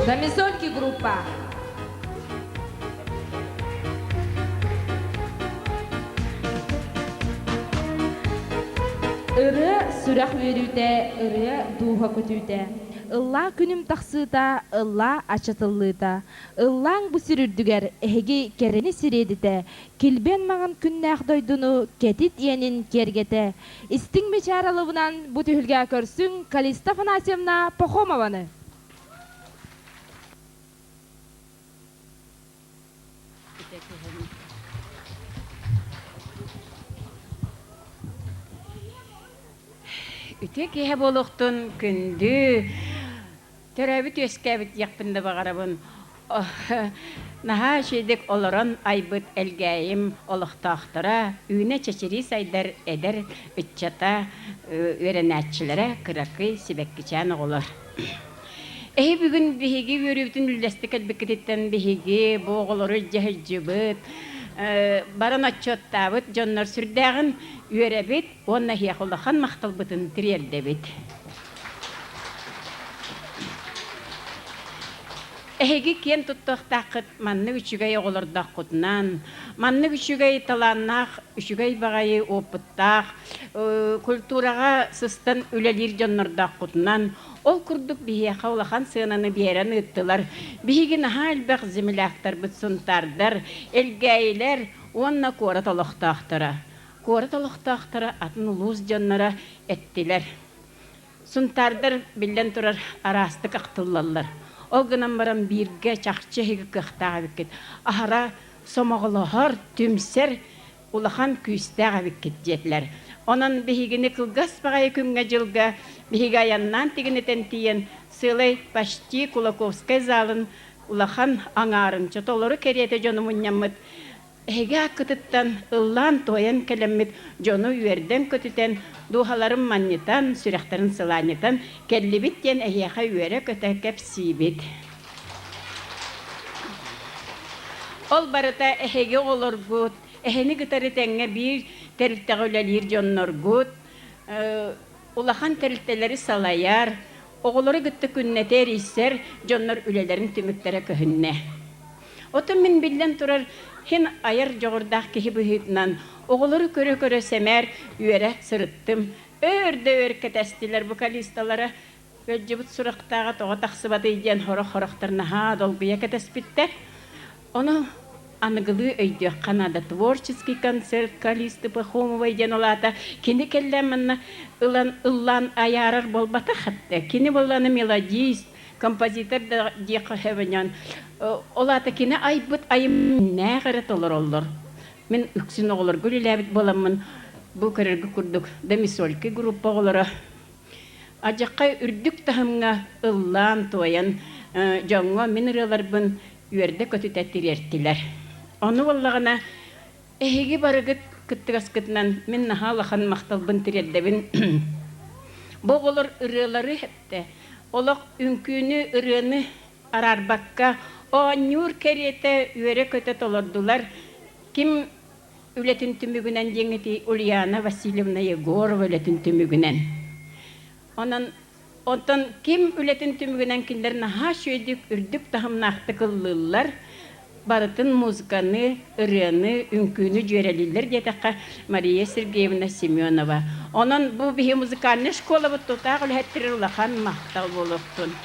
Дамисольки группа. Ыры сүрәх верүтә, ыры духа көтүтә. ылла күнүм тахсыта, ылла ачатыллыта. Ыллаң бу сүрүрдүгер эһиги керени сиредите. Килбен маған күннәх дойдуну кетит иенин кергете. Истиң мечаралыбынан бу түһүлгә көрсүң Калиста Афанасьевна Пахомованы. Үтө кеһе болохтун күндү төрөбүт өскәбит яқпында бағарабын. Наха шейдик олорон айбыт элгәйим олықтақтыра, үйне чечери сайдар эдер үтчата өренәтчілері кыракы себеккичан олар. Эһи бүгүн биһиги өрүбүтүн үлләстик элбеккетиттен биһиги боголору жаһыжыбыт баран отчоттабыт жоннор сүрдәгын үөребит онна хиякылдахан макталбытын тирердебит. Эһиги кен туттуктакыт манны үчүгэй оголордаккутунан, манны үчүгэй таланнах, үчүгэй багайы опыттах, культурага сыстан үлелир жоннордаккутунан ол курдук бияха улахан сыынаны берен ыттылар. Биһиги наха элбэх зимилактар бытсунтардар, элгәйлер онна кора толохтахтара. Кора толохтахтара атын улуз жоннора эттилер. Сунтардар билен турар арастык актыллалар. Ол гынан баран бирге чакчы хиги кыхтага биккет. Ахара сомоголохор түмсер улахан күйстага биккет жетлер. Онан биһигини кылгас багай күнгө жылга биһиги аяннан тигинетен тиен сылай почти Кулаковскай залын улахан аңарынча толору керете жону мунняммыт. Эге кытыттан ыллан тоян келеммит жону үерден көтүтен духаларын маннитан, сүрәхтарын сыланитан келлибит тен эйяха үере көтәкеп сибит. Ол барыта эһеге олоргут, эһени гытары тәңге бир терилтәгөләлир жонноргут, улахан терилтәләри салаяр, оголору гытты күннәтер иссер жоннор үлеләрин түмүктәре көһүннә. Отын мен билден турар хин аяр жоғырдақ кехи бұхитнан оғылыры көрі-көрі сәмәр үйері сырыттым. Өрді-өр кәтәстілер вокалисталары өлжібіт сұрақтаға тоға тақсыбаты иден хорох-хорохтарына ха долгуя кәтәспіттер. Оны анығылы өйді қанада творческий концерт Калисты Пахомова иден олата. Кені келләмінна ыллан аярар болбата қатты. Кені боланы мелодист, композитор да деқы хәвенен. Олата кені айбыт айым нәғірі толыр олыр. Мен үксін оғылыр гүліләбіт боламын. Бұл көрергі күрдік демисолькі группа оғылыры. Ажаққа үрдік тахымға ыллан тойын жаңға минералар бұн үйерді көтітәттір ертілер. Оны олағына әйгі барығыт күттігас күтінен мен нахалақан мақтал бұн тірердебін. Бұл олыр үрелері әпті. Олық үнкүйіні үрені арарбаққа о нюр керете үйері көтет олырдылар. Ким үлетін түмігінен деңіті Ульяна Васильевна Егорова үлетін түмігінен. Онтан ким үлетін түмігінен кендерін ха шөйдік үрдік тахымнақты қылылылар. Барытын музыканы, ырыны, үнкүйіні жөрелілер дедіққа Мария Сергеевна Семенова. Онан бұл бігі музыкальны школа бұттутақ үләттірі ұлақан мақтал болуқтын.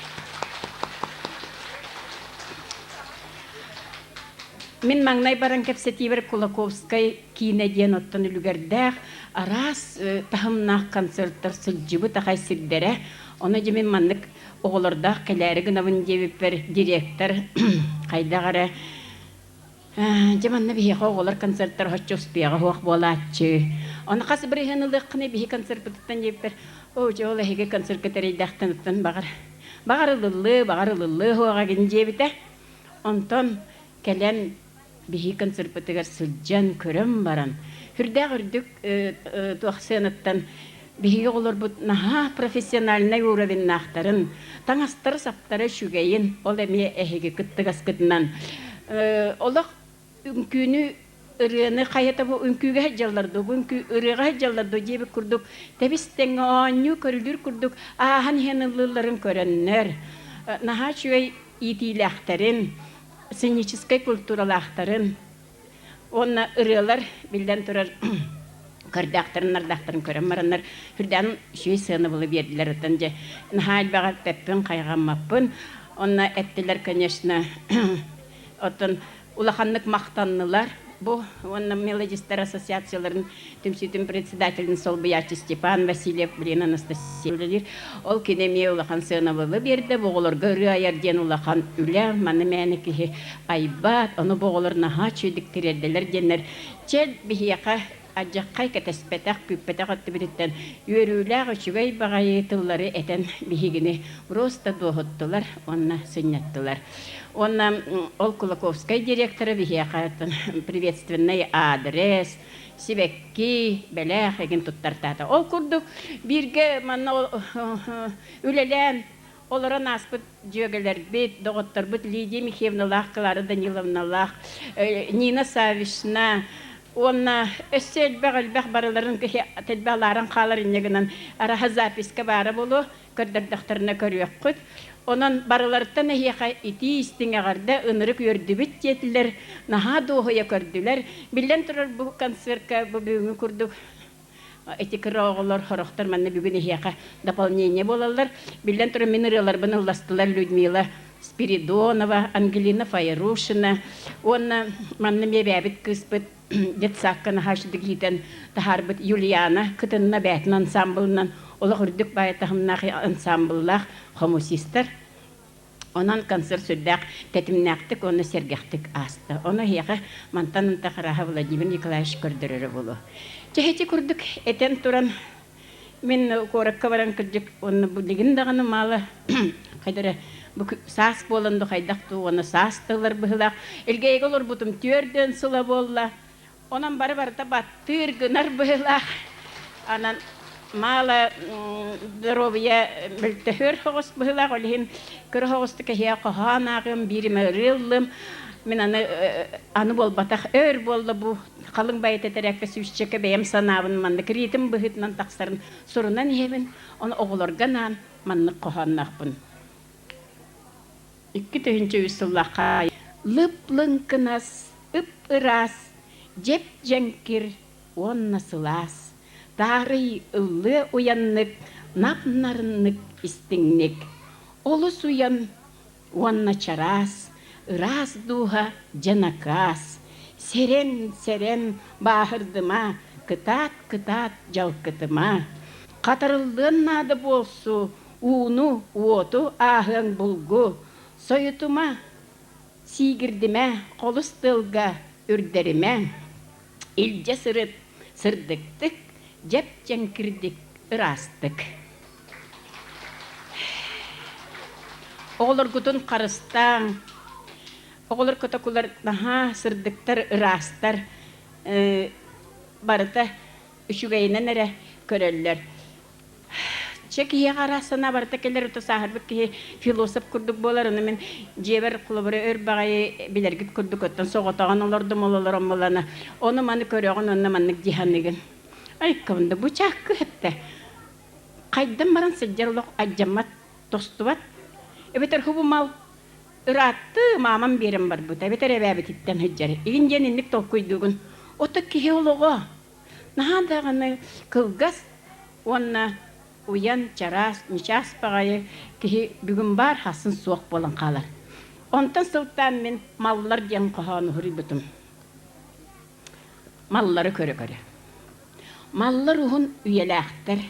Мен маңнай баран кәпсетивер Кулаковскай кейіне ден оттан үлгердәқ, арас тахымнақ концерттар сылжыбы тақай сирдері. Оны жемен маннық оғылырдақ кәләрі гынавын дебіппер директор қайдағары. Жеманны бейеға оғылыр концерттар хоч успеға хоқ болатчы. Оны қасы бір ехеніліққыны бейе концерт бұтыттан дебіппер. О, жол әйге концерт көтәрейдақтан ұттан бағар. Бағарылылы хоға ген дебіті. Онтан кәлен бейі концерт бұтығар сылжан көрім баран. Хүрдәқ үрдік туақсыяныттан бейі олар бұт наға профессионалына уровен нақтарын, таңастары саптары шүгейін, ол әме әйге күттігас күтінан. Олық үнкүйіні ырыны қайата бұл үнкүйге әджаларды, бұл ырыға әджаларды жебі күрдік. Тәбістен оңы көрілдір күрдік, аған хенілілерін көріннер. Наға шүгей итилі ақтарын, сценической культуралы ақтарын. Онна ырылар билден турар Кардактарын нардактарын көрөн мараннар хүрдән шүй сыны булы бердилер өтөнҗе. Нахал бага теппен кайганмаппын. Онна эттилер, конечно, отын улаханнык мактаннылар. Бу онна мелодистер ассоциацияларын төмсүтүн председателин Солбыячы Степан Васильев билен Анастасия. Ол кинеме улахан сыны булы берди. Бугулар гөрү аярден улахан үлә, маны меники айбат, аны бугулар наха чөйдик тирелделер денер. Чел бихияка Аджаққай кәтәспәтәқ күппәтәқ атты біріттен үйеруләғі шүгәй бағайы тыллары әтен бігігіні просто доғыттылар, онна сүннеттілар. Онна ол Кулаковскай директоры бігияқатын приветственный адрес, сибекки, бәләқ еген тұттартады. Ол күрдік бірге манна үлелән оларын аспыт жөгелер бет, доғыттар бұт Лидия Михайловналақ, Клара Даниловналақ, Нина Савишна, Онна өссел бәғілбәқ барыларын тәлбәғларын қалар инегінен араға записка бары болу, көрдірдіқтіріне көріек құд. Онын барыларыттан әйеқа ити істің ағарда ұнырық өрді біт етілер, наға доғыя көрділер. Білден тұрар бұл концертка бұл бүгін күрдік. Этикірі оғылар, хорықтар мәнне бүгін әйеқа дополнение болалар. Білден тұрар минералар бұны ластылар Людмила Спиридонова, Ангелина Файрушина. Онна мәнне мебәбіт кыспыт. Детсакканы хашыдық етен тахарбыт Юлиана кытынна бәтін ансамблынан олық үрдік байытағымнағы ансамбллақ хомусистер. Онан концерт сүрдәк тәтімнәқтік, оны сергектік асты. Оны хеқі мантанын тақыраға Владимир Николаевич көрдірірі болу. Чехеті күрдік әтен тұран мен қорыққа баран күрдік, оны бұлігін дағаны малы қайдары сас болынды қайдақты, оны састылар бұғылақ. Елгейгі олар бұтым түрден сұла болла. Онан бары-барыта баттыр гынар бұғылақ. Анан мала здоровья білтіхір хоғыс бұғылақ. Олығын күрі хоғысты кәхия қоған ағым, біріме рылым. Мен аны бол батақ өр болды бұ. Қалың байыты тәрәккі сүшчекі бәйім санабын. Манны кіретін бұғытынан тақсарын сұрынан ебін. Оны оғылырғанан манны қоғаннақпын. Икки түйінші үсіллаққа. Лып-лың кынас, үп-ырас. Жеп жәңкір, онна сылас, тары ұлы уяннық, нап-нарыннық істіңнік. Олыс уян, онна чарас, ырас дуға жанакас. Серен-серен бағырдыма, кытат-кытат жалқытыма. Қатырылдың нады болсу, уну, уоту ағын бұлгу. Сойытыма, сигірдіме, қолыстылға үрдеріме. Илже сырыт, сырдықтық, жеп жәңкірдік, ырастық. Оғылыр күтін қарыстан, оғылыр күтікулар сырдықтар, ырастар барыта үшігейінен әрі көрелер. Чекие қарасына барыта келер ұты сағырбық кеге философ күрдік болар. Оны мен жебер құлыбыры өр бағайы білергіт күрдік өттен соғытаған олардың олалар омыланы. Оны маны көріғын, оны маннық диханығын. Айқымды бұ чаққы әтті. Қайдан баран сәлдер олық аджамат тостуат. Өбетер хұбы мал ұратты мамам берім бар бұта. Өбетер әбәбі титтен хүджары. Егін женінлік тоқ көйдігін. Оты кеге олығы. Нағандағыны қылғас, онына уян чарас, ничас бағайы кеге бүгін бар хасын суық болын қалар. Онтан сылтан мен маллар ден қоғаны хүрі бұтым. Маллары көрі-көрі. Маллар ұғын үйеләқтір,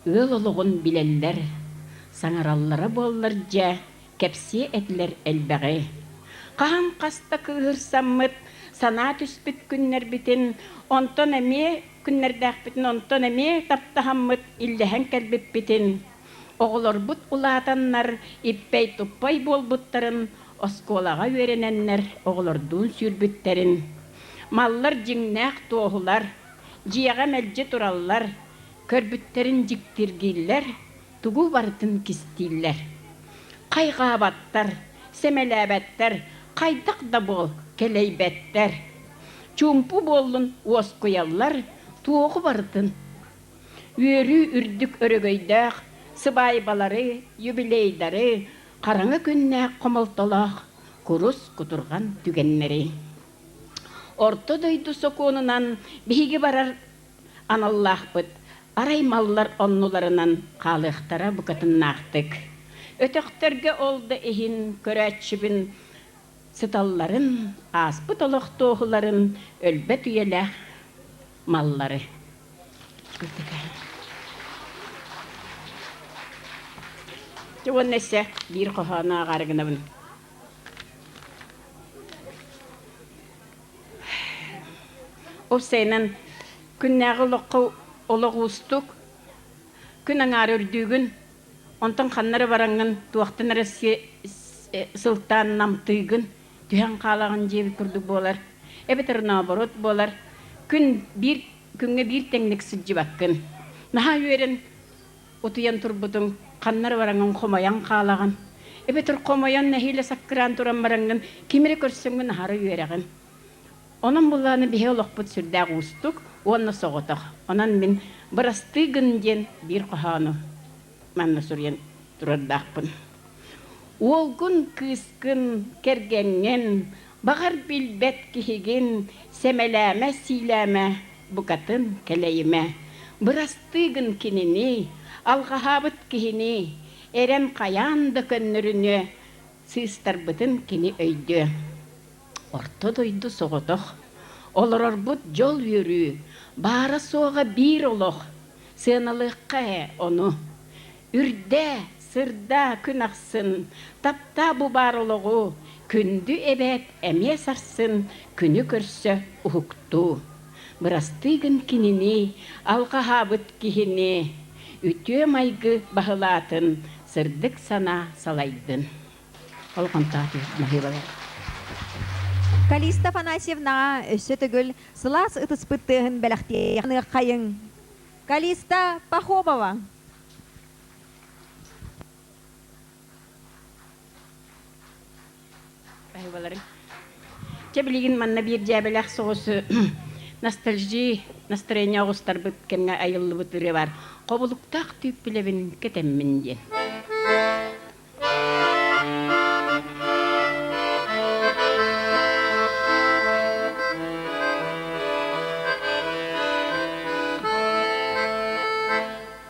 өл ұлығын білелер, саңараллары болылар жа, кәпсе әтілер әлбәғі. Қаған қаста кығыр саммыт, сана түспіт күннер бітін, онтан әме күннердәқ бітін, онтан әме таптахаммыт, илләхән кәлбіп бітін. Оғылар бұт ұлатаннар, иппәй тұппай бол бұттарын, осколаға верененнер, оғылар дұн сүрбіттерін. Маллар жіңнәқ тоғылар, жияға мәлже тұраллар, көрбіттерін жіктіргейлер, тұғу бартын кістейлер. Қайғабаттар, семеләбәттер, қайдақ да бол, келейбәттер. Чумпу болын уос қоялар, туғы бартын. Өрі үрдік өрігөйдәқ, сыбай балары, юбилейдары, қараңы күннәқ қомылтылақ, құрыс құтырған түгеннері. Орта дөйді соқуынынан бігі барар Anallahpıt, aray mallar onnularından kalıqtara bukatınnaaqtık. Ötökterge oldu ehin köräçibin sıtalların, aspıt oluq toğuların ölbet üyelə malları. Çoğun nese bir kohana qargınabın. O senin künnägi oluqustuk, künnäň ördügün, ontan xannara barangın, tuaqtan arası sıltan namtygın, tühen qalağın jebi kurduk bolar. Ebeter naborot bolar. Künge bir tenglik sıcı bakkın. Naha yören otuyan turbutun xannara barangın xomayan qalağın. Ebeter xomayan nehile sakkiran turan barangın, kimire körsüngün nahara yöregin. Onun bulanı bihe olaqput sürdäq ustuk, onna soğutaq. Onan min bırastygın jen bir qohanu manna suryen turardaqpın. Olgun kıskın kergengen, bağır bilbet kihigin, semeleme sileme bukatın keleyime. Bırastygın kinini, algahabıt kihini, eren kayandı könnürünü, sığstarbıtın kini öydü. Orta doydu soğutuq, olorbut jol yürü, bara soğa bir oloq, sığınalıqqa onu. Ürde, sırda kün aqsın, tapta bu bar oloğu, kündü ebet emye sarsın, günü körsö uhuktu. Bırastygın kinini, alqahabıt kihini, ütüö maygı bahılatın, sırdık sana salaydın. Olqan tahtı, mahibalar. Калиста Афанасьевна өссө түгүл сылас ытыспыттыгын бэлэхтиэхны кайың. Калиста Пахомова. Mahibaların. Çebilgin manna bir jabelaq soğusu nostalji, настроение оғыстар бұт кемге айылы бұтыры бар. Қобылықтақ түйіп білебін кетеммін ден.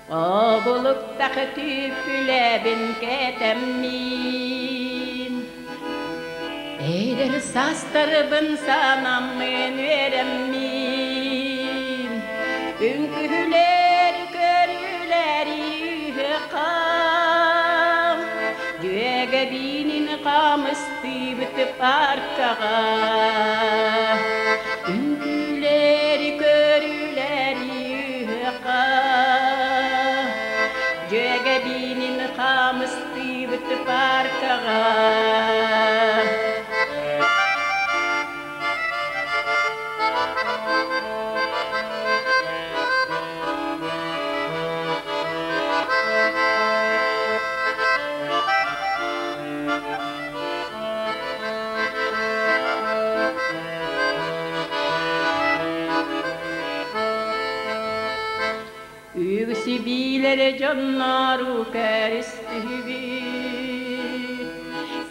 Қобылықтақ түйіп білебін кетеммін. Эйдер састырбын санамын вереммин. Үңкүлер көрүлер үйқам. Жөге бинин қамысты бүтіп арқаға. Үңкүлер көрүлер үйқам. Жөге бинин қамысты бүтіп арқаға. Ügüsübilere cannaru keristübü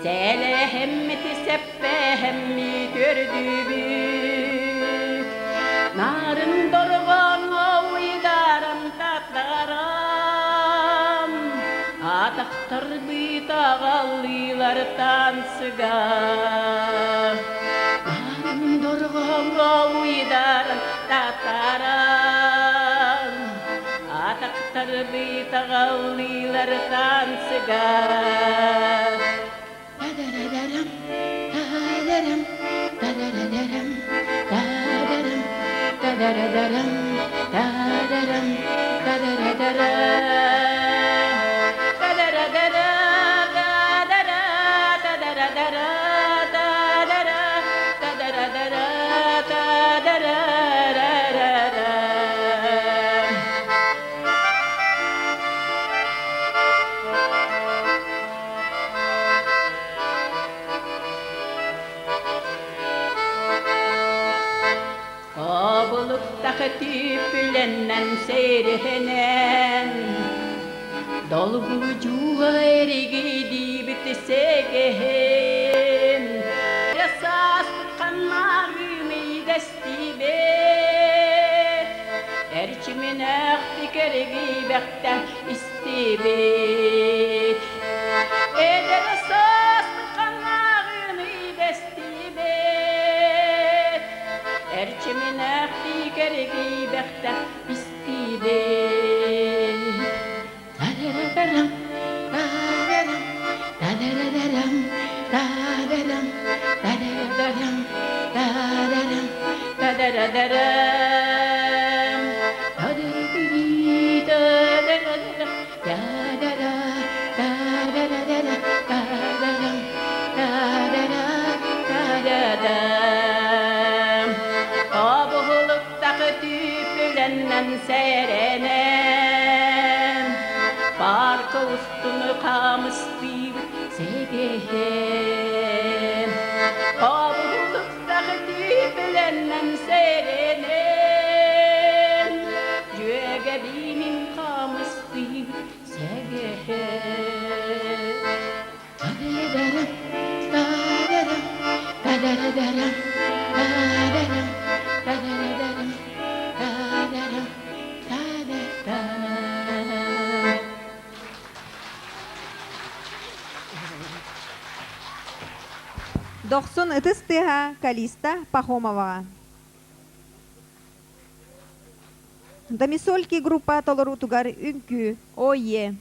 Sele hemmeti seppe hemmi gördübük Narın dorgan ovidaran tatlaram Ataktar bıtağallılar tansıga Narın dorgan ovidaran tatlaram Ataktar bıtağallılar tansıga Dadadadaram, dadadaram, dadadadaram, dadadaram, dadadadaram, dadadaram, dadadadaram. Dadadadara, dadara, dadadadara, dadara, dadadadara, dadarararara. Kabılıkta tüpülenen seyrihenen Dolgucuğa erigidi bitisegehen Yasas kanna ümey desti bet Erçimin akti keregi bekten istibet Eder asas kanağını bestibet Erçimin akti keregi bekten istibet Da-da-da-da-dam, da-da-dam, da-da-da-da-dam, da-da-dam, da-da-da-dam, da-da-dam, da-da-da-da-dam. Da-da-da-dee, da-da-da-da-da, da-da-da, da-da-da-da-da, da-da-dam, da-da-da, da-da-dam. O buhuluktaki tüpülenden seyrenen Parka ustunu kamıştı sevgilim Avuluktaki tüpülenden seyrenen Cüge bimin kamıştı sevgilim Da-da-da-dam, da-da-dam, da-da-da-dam, da-da-dam, da-da-da-dam, da-da-dam, da-da-dam. Дохсон ытыс тыха Калиста Пахомова. Домисольки группа толору тугар үнкү. Ое.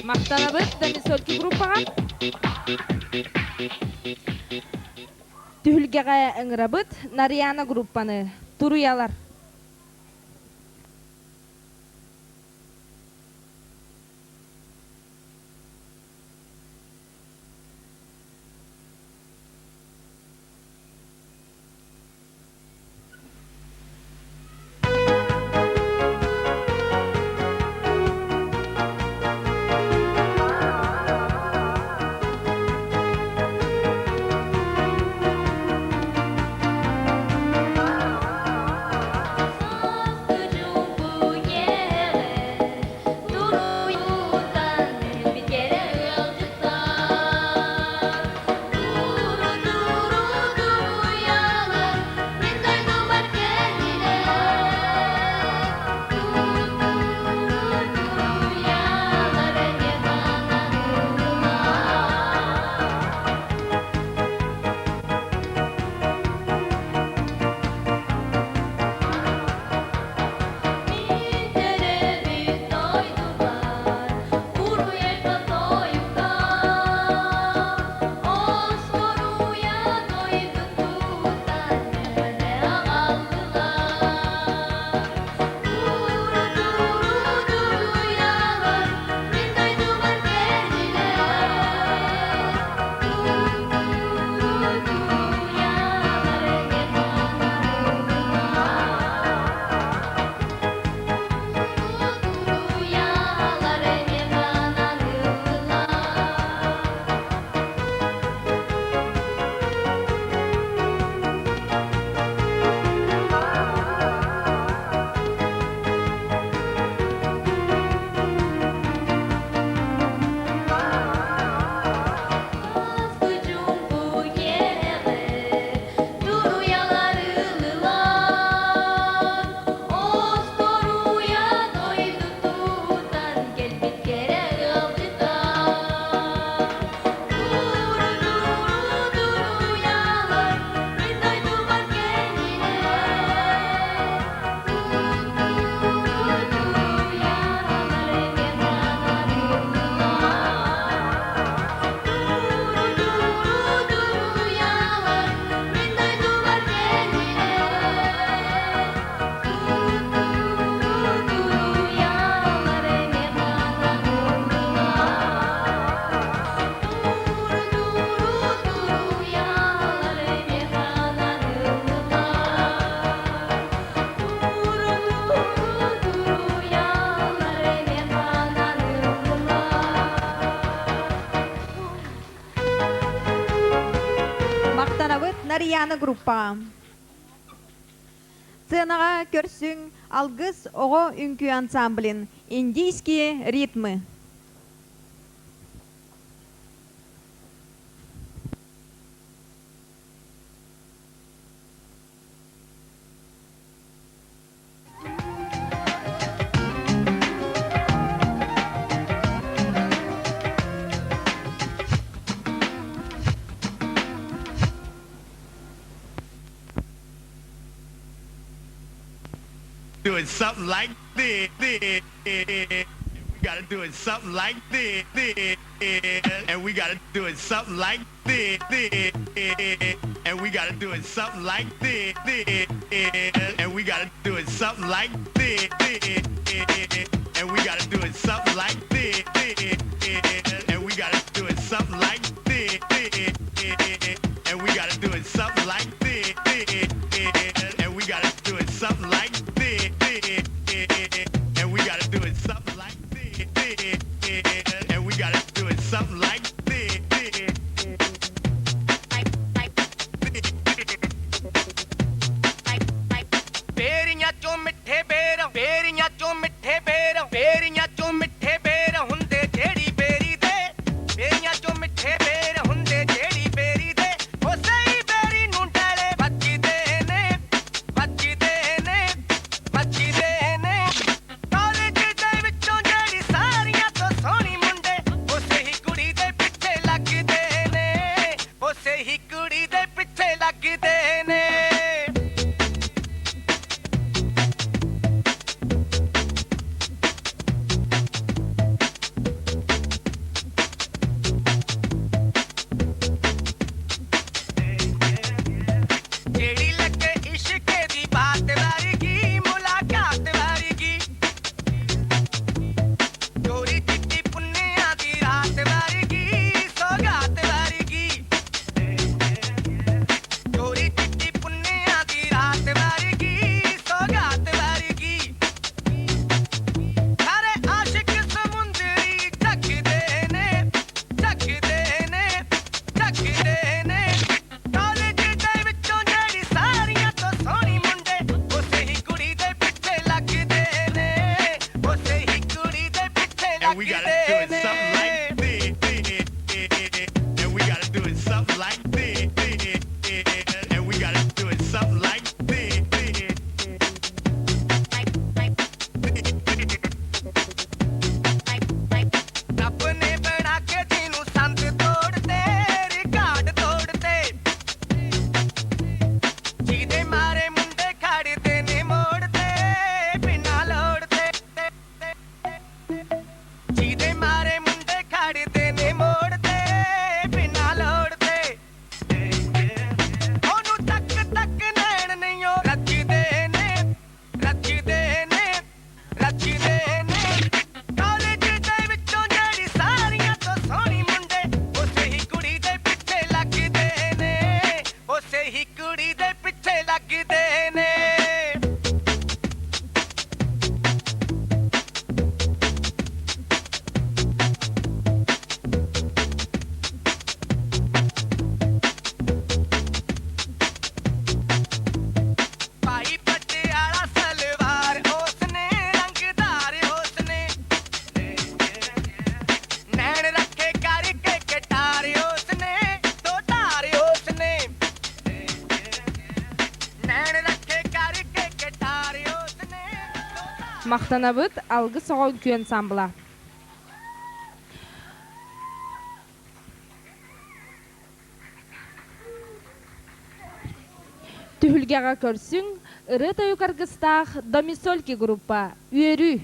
Мактанабыт Дамисольки группаға түһүлгеға ыңырабыт Нарияна группаны туруялар. Нарияна группа. Сценаға көрсүң алгыс ого үнкү ансамблин индийские ритмы. Doing something like this. We gotta do it something like this. And we gotta do it something like this. And we gotta do it something like this. And we gotta do it something like this. And we gotta do it something like this. And we gotta do it something like this. And we gotta do it something like this. And we gotta do it something like this. And we gotta do it something like this. And we gotta do it something like this. Perinya chon mithe bera, perinya chon mithe bera, perinya chon mithe bera hunde jedi beri de, perinya chon mithe bera hunde jedi beri de, ho sei beri nuntale bacchi de ne, bacchi de ne, bacchi de ne. And we gotta do it something like this. And we gotta do it something like this. And we gotta do it something like this. अपने बना के तीनू संत तोड़ते रिकॉर्ड तोड़ते जीदे मारे मुंडे खड़ते ने मोड़ते बिना लोड़ते जीदे मारे मुंडे खड़ते ने मोड़ते बिना लोड़ते ओनू तक तक नैन नहीं हो रचदे ने रचदे ने रचदे ने ਕਾਲਜ ਦੇ ਵਿੱਚੋਂ ਜਿਹੜੀ ਸਾਰੀਆਂ ਤੋਂ ਸੋਹਣੀ ਮੁੰਡੇ ਉਸੇ ਹੀ ਕੁੜੀ ਦੇ ਪਿੱਛੇ ਲੱਗਦੇ ਨੇ ਉਸੇ ਹੀ ਕੁੜੀ ਦੇ ਪਿੱਛੇ ਲੱਗਦੇ ਨੇ ਭਾਈ ਪਟਿਆਲਾ ਸਲਵਾਰ ਉਸਨੇ ਰੰਗਦਾਰ ਉਸਨੇ ਨੈਣ ਰੱਖੇ ਕਰਕੇ ਕਟਾਰ ਉਸਨੇ ਦੋ ਧਾਰ ਉਸਨੇ ਨੈਣ ਰੱਖੇ ਕਰਕੇ ਕਟਾਰ ਉਸਨੇ Мақтанабыт алғы соғын күйен самбыла. Түхілгеға көрсің, ұры тойу каргыстақ домисольки группа, үйері.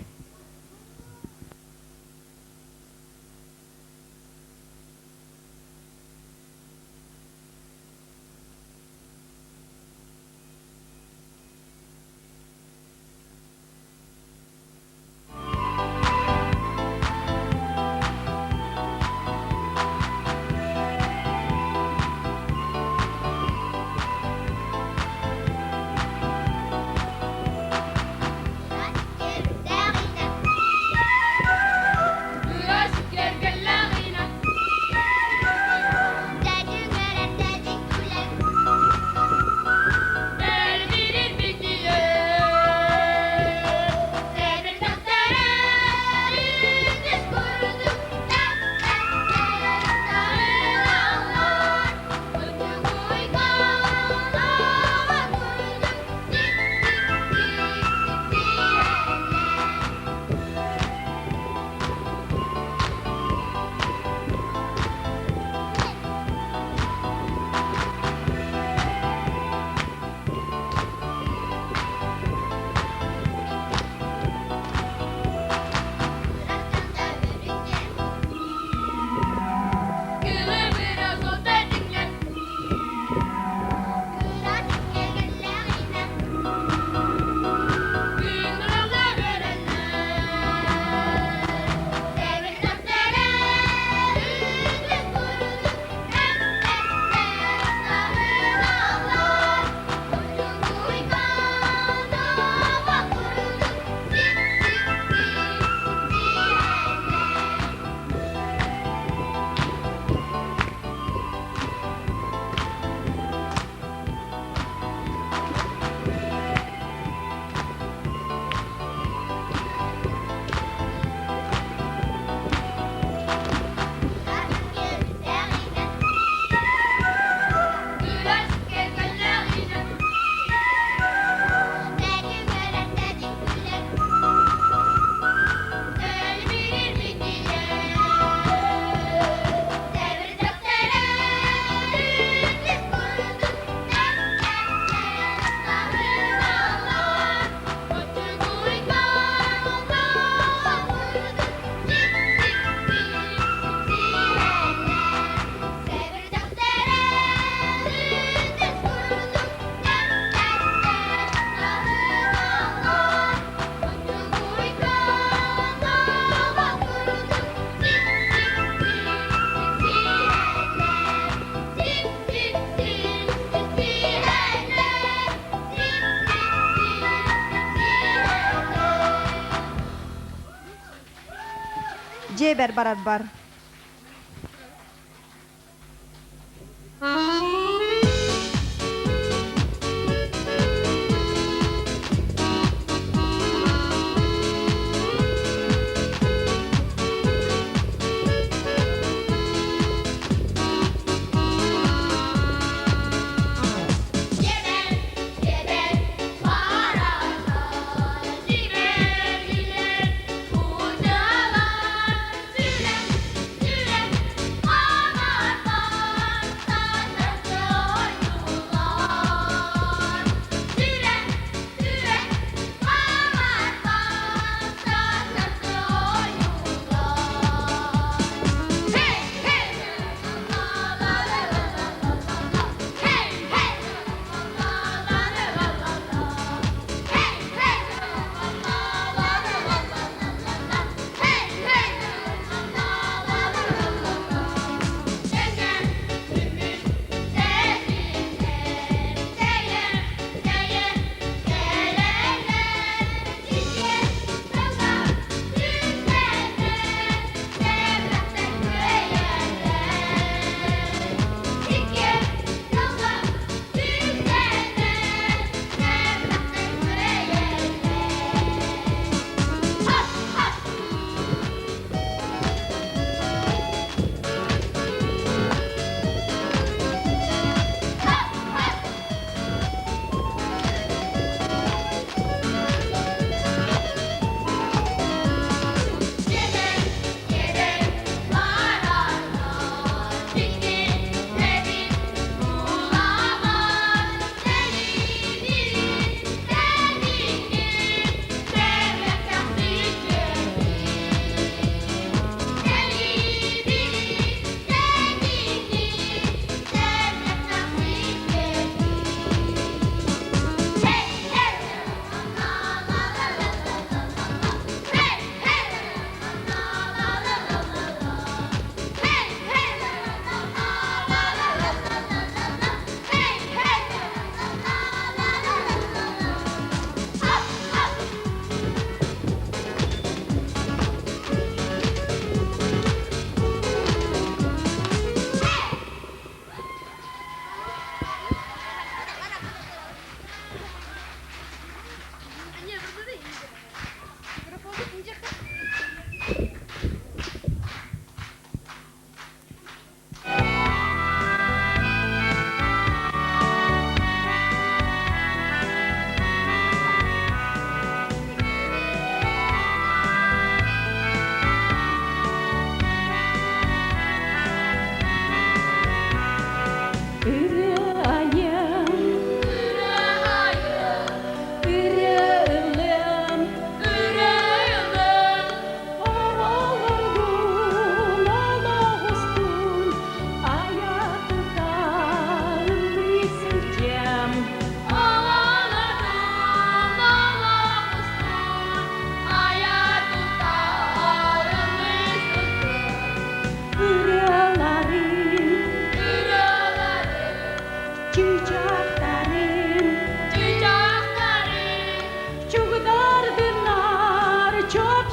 Jeber barabar.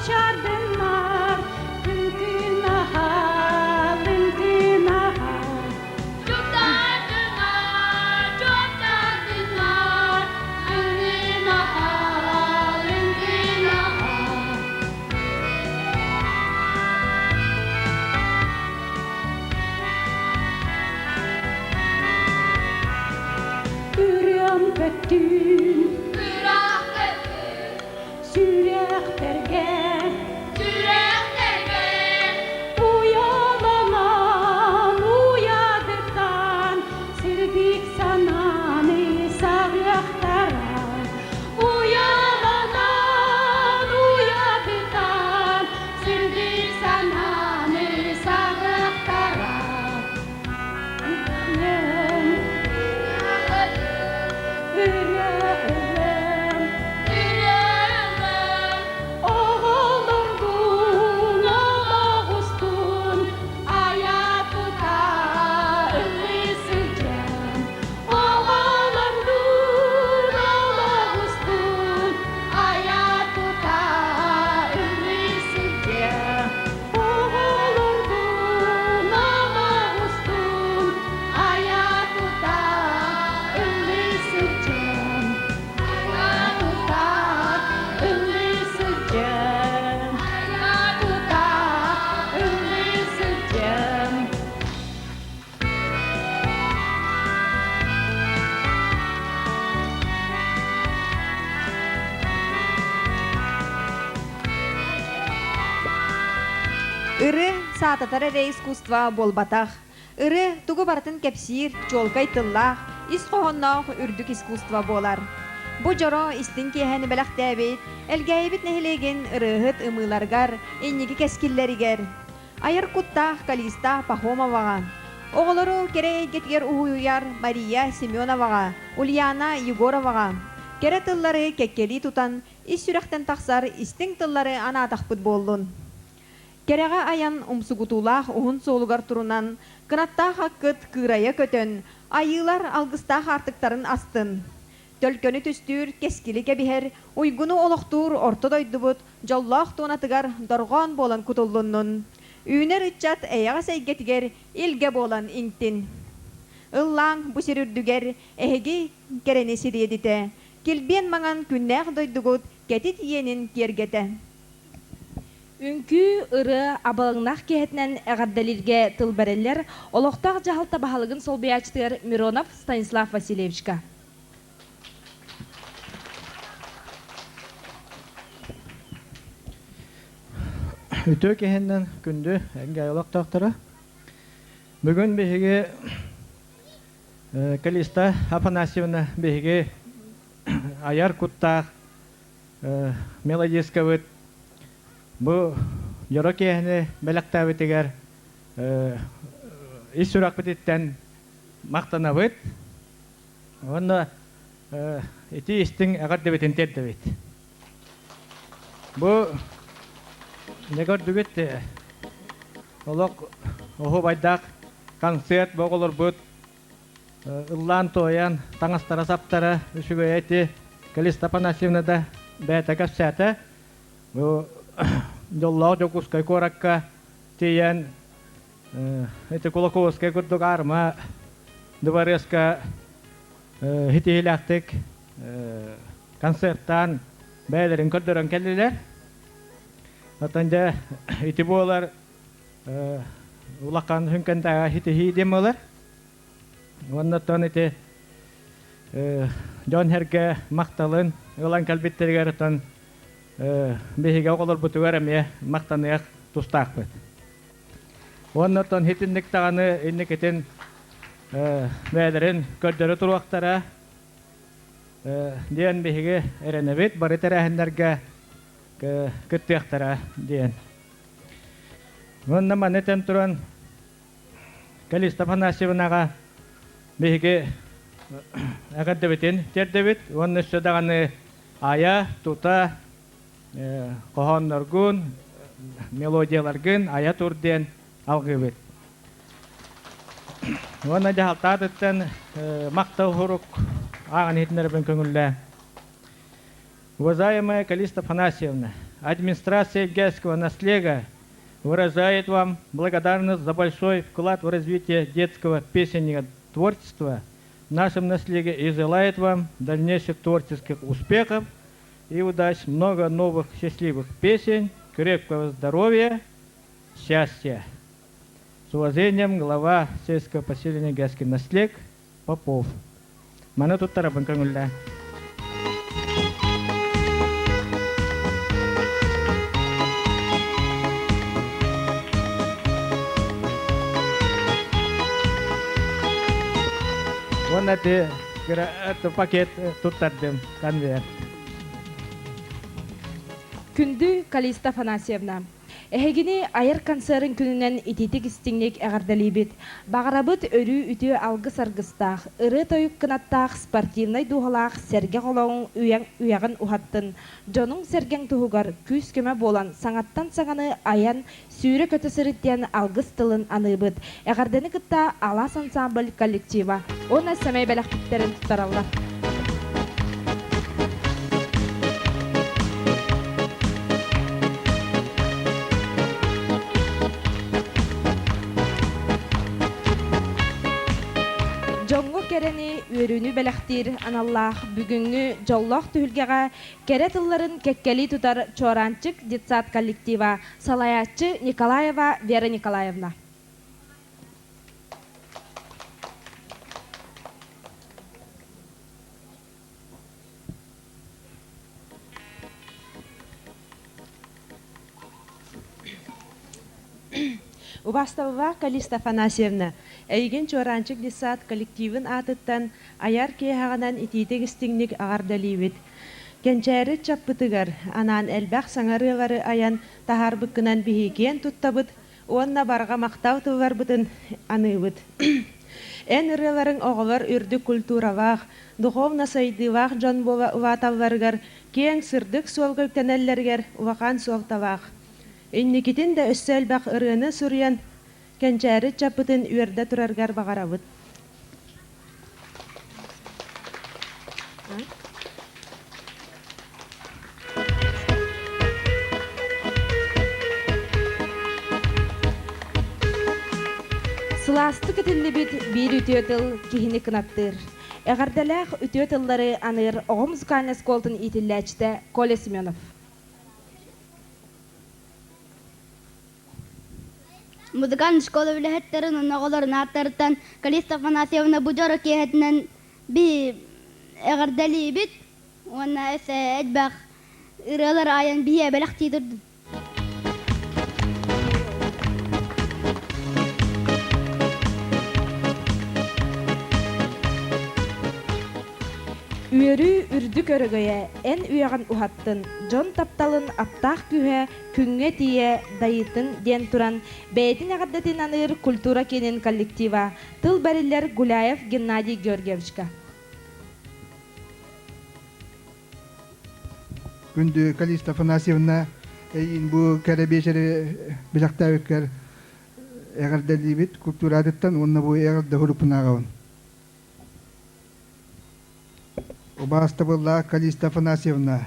çardınlar, tıntınaha, tıntınaha. Çok tatlılar, çok tatlılar. Lindinaha, lindinaha. Ürem kötün, Bırak öpün, süreklerge, süreklerge. uyalanan, uyadıktan, sildik sana ne sağlıklara. Uyalanan, uyadıktan, sildik sana ne sağlıklara. Ürem, oğullargun, oğustun, ayatıda ıslısıcan. Oğullargun, oğustun, ayatıda ıslısıcan. Oğullargun, oğustun, ayatıda ıslısıcan. Ayatıda ıslısıcan. Ayatıda ıslısıcan. Ыры саататара рэ искусства болбатах. Ыры тугу бартын кепсир, чолкай тыллах, ис қоғоннақ үрдік искусства болар. Бу жоро истин киэхэни бэлэх дээбит, элгэйбит нэхилеген ырыхыт ымыларгар, энниги кескиллеригер. Айар куттах Калиста Пахомовага. Оголору кере гетгер уйуяр Мария Семеновага, Ульяна Егоровага. Кере тыллары кеккели тутан, ис сүрәхтен тахсар истин тыллары анаатахпыт болдун. Кереға аян умсугутулах уһун соолугар турунан, кынаттах хаккыт кырая көтөн, айылар алгыстах артыктарын астын. Төлкөні түстүр, кескили кебихер, уйгуну олохтур орто дойдубут, жоллах туонатыгар доргон болан кутуллуннун. Үйнер ытчат эяға сәйгетигер илге болан интин. Ыллаң бу сирүрдүгер эһиги керени сириедите. Килбен маңан күннәх дойдугут кетит иенин кергете. Үнкү ыры абалыңнах кеһетнен әгәрдәлиргә тылбәрелләр олохтак жахал табаһалыгын солбыячтыр Миронов Станислав Васильевичка. Үтө кеһеннен күндү әңгә олохтактары. Бүгүн беһиге Калиста Афанасьевна беһиге аяр куттак мелодиска бит. Бу жоро кеһне белектәбитегәр ис сүрәк битеттен мактанабыт. Онда ити истин агар дебетен теддебит. Бу негор дүгет олок охо байдак концерт боголор бут. Ыллан тоян таңастара саптара үшүгө эти Калиста Афанасьевна да бәтәкә сәтә. Бу Жоллау жокускай коракка тиян это Кулаковская курдук арма двореска хитилактык концерттан бәйлерин көрдөрөн келдилер. Атанда ити болар улакан хүнкәндә хити демолар. Оннан ити Жон Херге макталын улан калбиттергә тан беһиге оголор бутугәрәмә мактаныяк тустакбыт. Оннан хитинник таганы инникетен бәйлерин көрдөрө туруактара диен беһиге эренебит бары тәрәһендәргә көттәктәра диен. Оннан манетен туран Калиста Афанасьевнага беһиге агаддебитен тердебит. Оннан сөдәгәне ая тута қоғанларгын, мелодияларгын аят урден алғыбыт. Оны жағалтадыттан мақтау хурук ағын етінер бін көңілі. Уважаемая Калиста Афанасьевна, администрация Ильгайского наследия выражает вам благодарность за большой вклад в развитие детского песенного творчества в нашем наследии и желает вам дальнейших творческих успехов и удач, много новых счастливых песен, крепкого здоровья, счастья. С уважением, глава сельского поселения Ильгайский наследие Попов. Mana tutara bangkangulla. Wana te kira atau paket tutar dem kanver. Күнді Калиста Афанасьевна. Эхегини айыр концерн күнінен ититик истиңник әғардалибит. Бағарабыт өрі үті алғы саргыстақ, ыры тойық кынаттақ спортивнай дұғалақ сәрге қолауын үйағын ұхаттын. Джонун сәрген тұғығар күз көмі болан саңаттан саңаны аян сүйрі көті сырыттен алғыз тылын аныбыт. Әғарданы кытта алас ансамбль коллектива. Оны сәмей бәләқтіктерін тұтаралар. Керени өрүнү бәләхтир аналлах бүгүнгү жоллох түһүлгәгә кере тылларын кеккели тутар чоранчык детсад коллектива Салаячы Николаева Вера Николаевна. Убастава Калиста Афанасьевна, әйген чоранчык десат коллективын атыттан аяр кейхағанан ититек істіңнік ағардалиwit. Кенчәрі чаппытыгар, анан әлбәқ саңарылары аян тахар бұккынан бігейкен туттабыт, онна барға мақтау тұвар бұтын аныбыт. Ән ырыларын оғылар үрді культуравақ, духовна сайдывақ жон бова ұваталаргар, кең сырдық солғы тәнәллергер уақан солтавақ. Инникитин да өссәл бақ ырыны сурьян кенчәрі чапытын үйерді тұраргар бағарабыт. Сыласты кітілі бит бір үтетіл кихіні кынаттыр. Әғардалақ үтетіллары аныр оғы музыкальный сколтын итілләчті Коля Семенов. Музыкальный школа билеттерин оголорун аттарыттан Калиста Афанасьевна бужора киһетинен би эгерделибит. Уна эсе эдбах ыралар аян бие белахти турду. Үйөрү үрдү көрөгөйе эн үйаган ухаттын жон тапталын аттах күһэ күңге тие дайытын ден туран бэйтин агардатын аныр культура кенен коллектива тыл бариллер Гуляев Геннадий Георгиевичка. Күндү Калиста Афанасьевна эйин бу керебешери билактабыккер эгерделибит культурадыттан онна бу эгерде хурупунагабын. Убастабылла Калиста Афанасьевна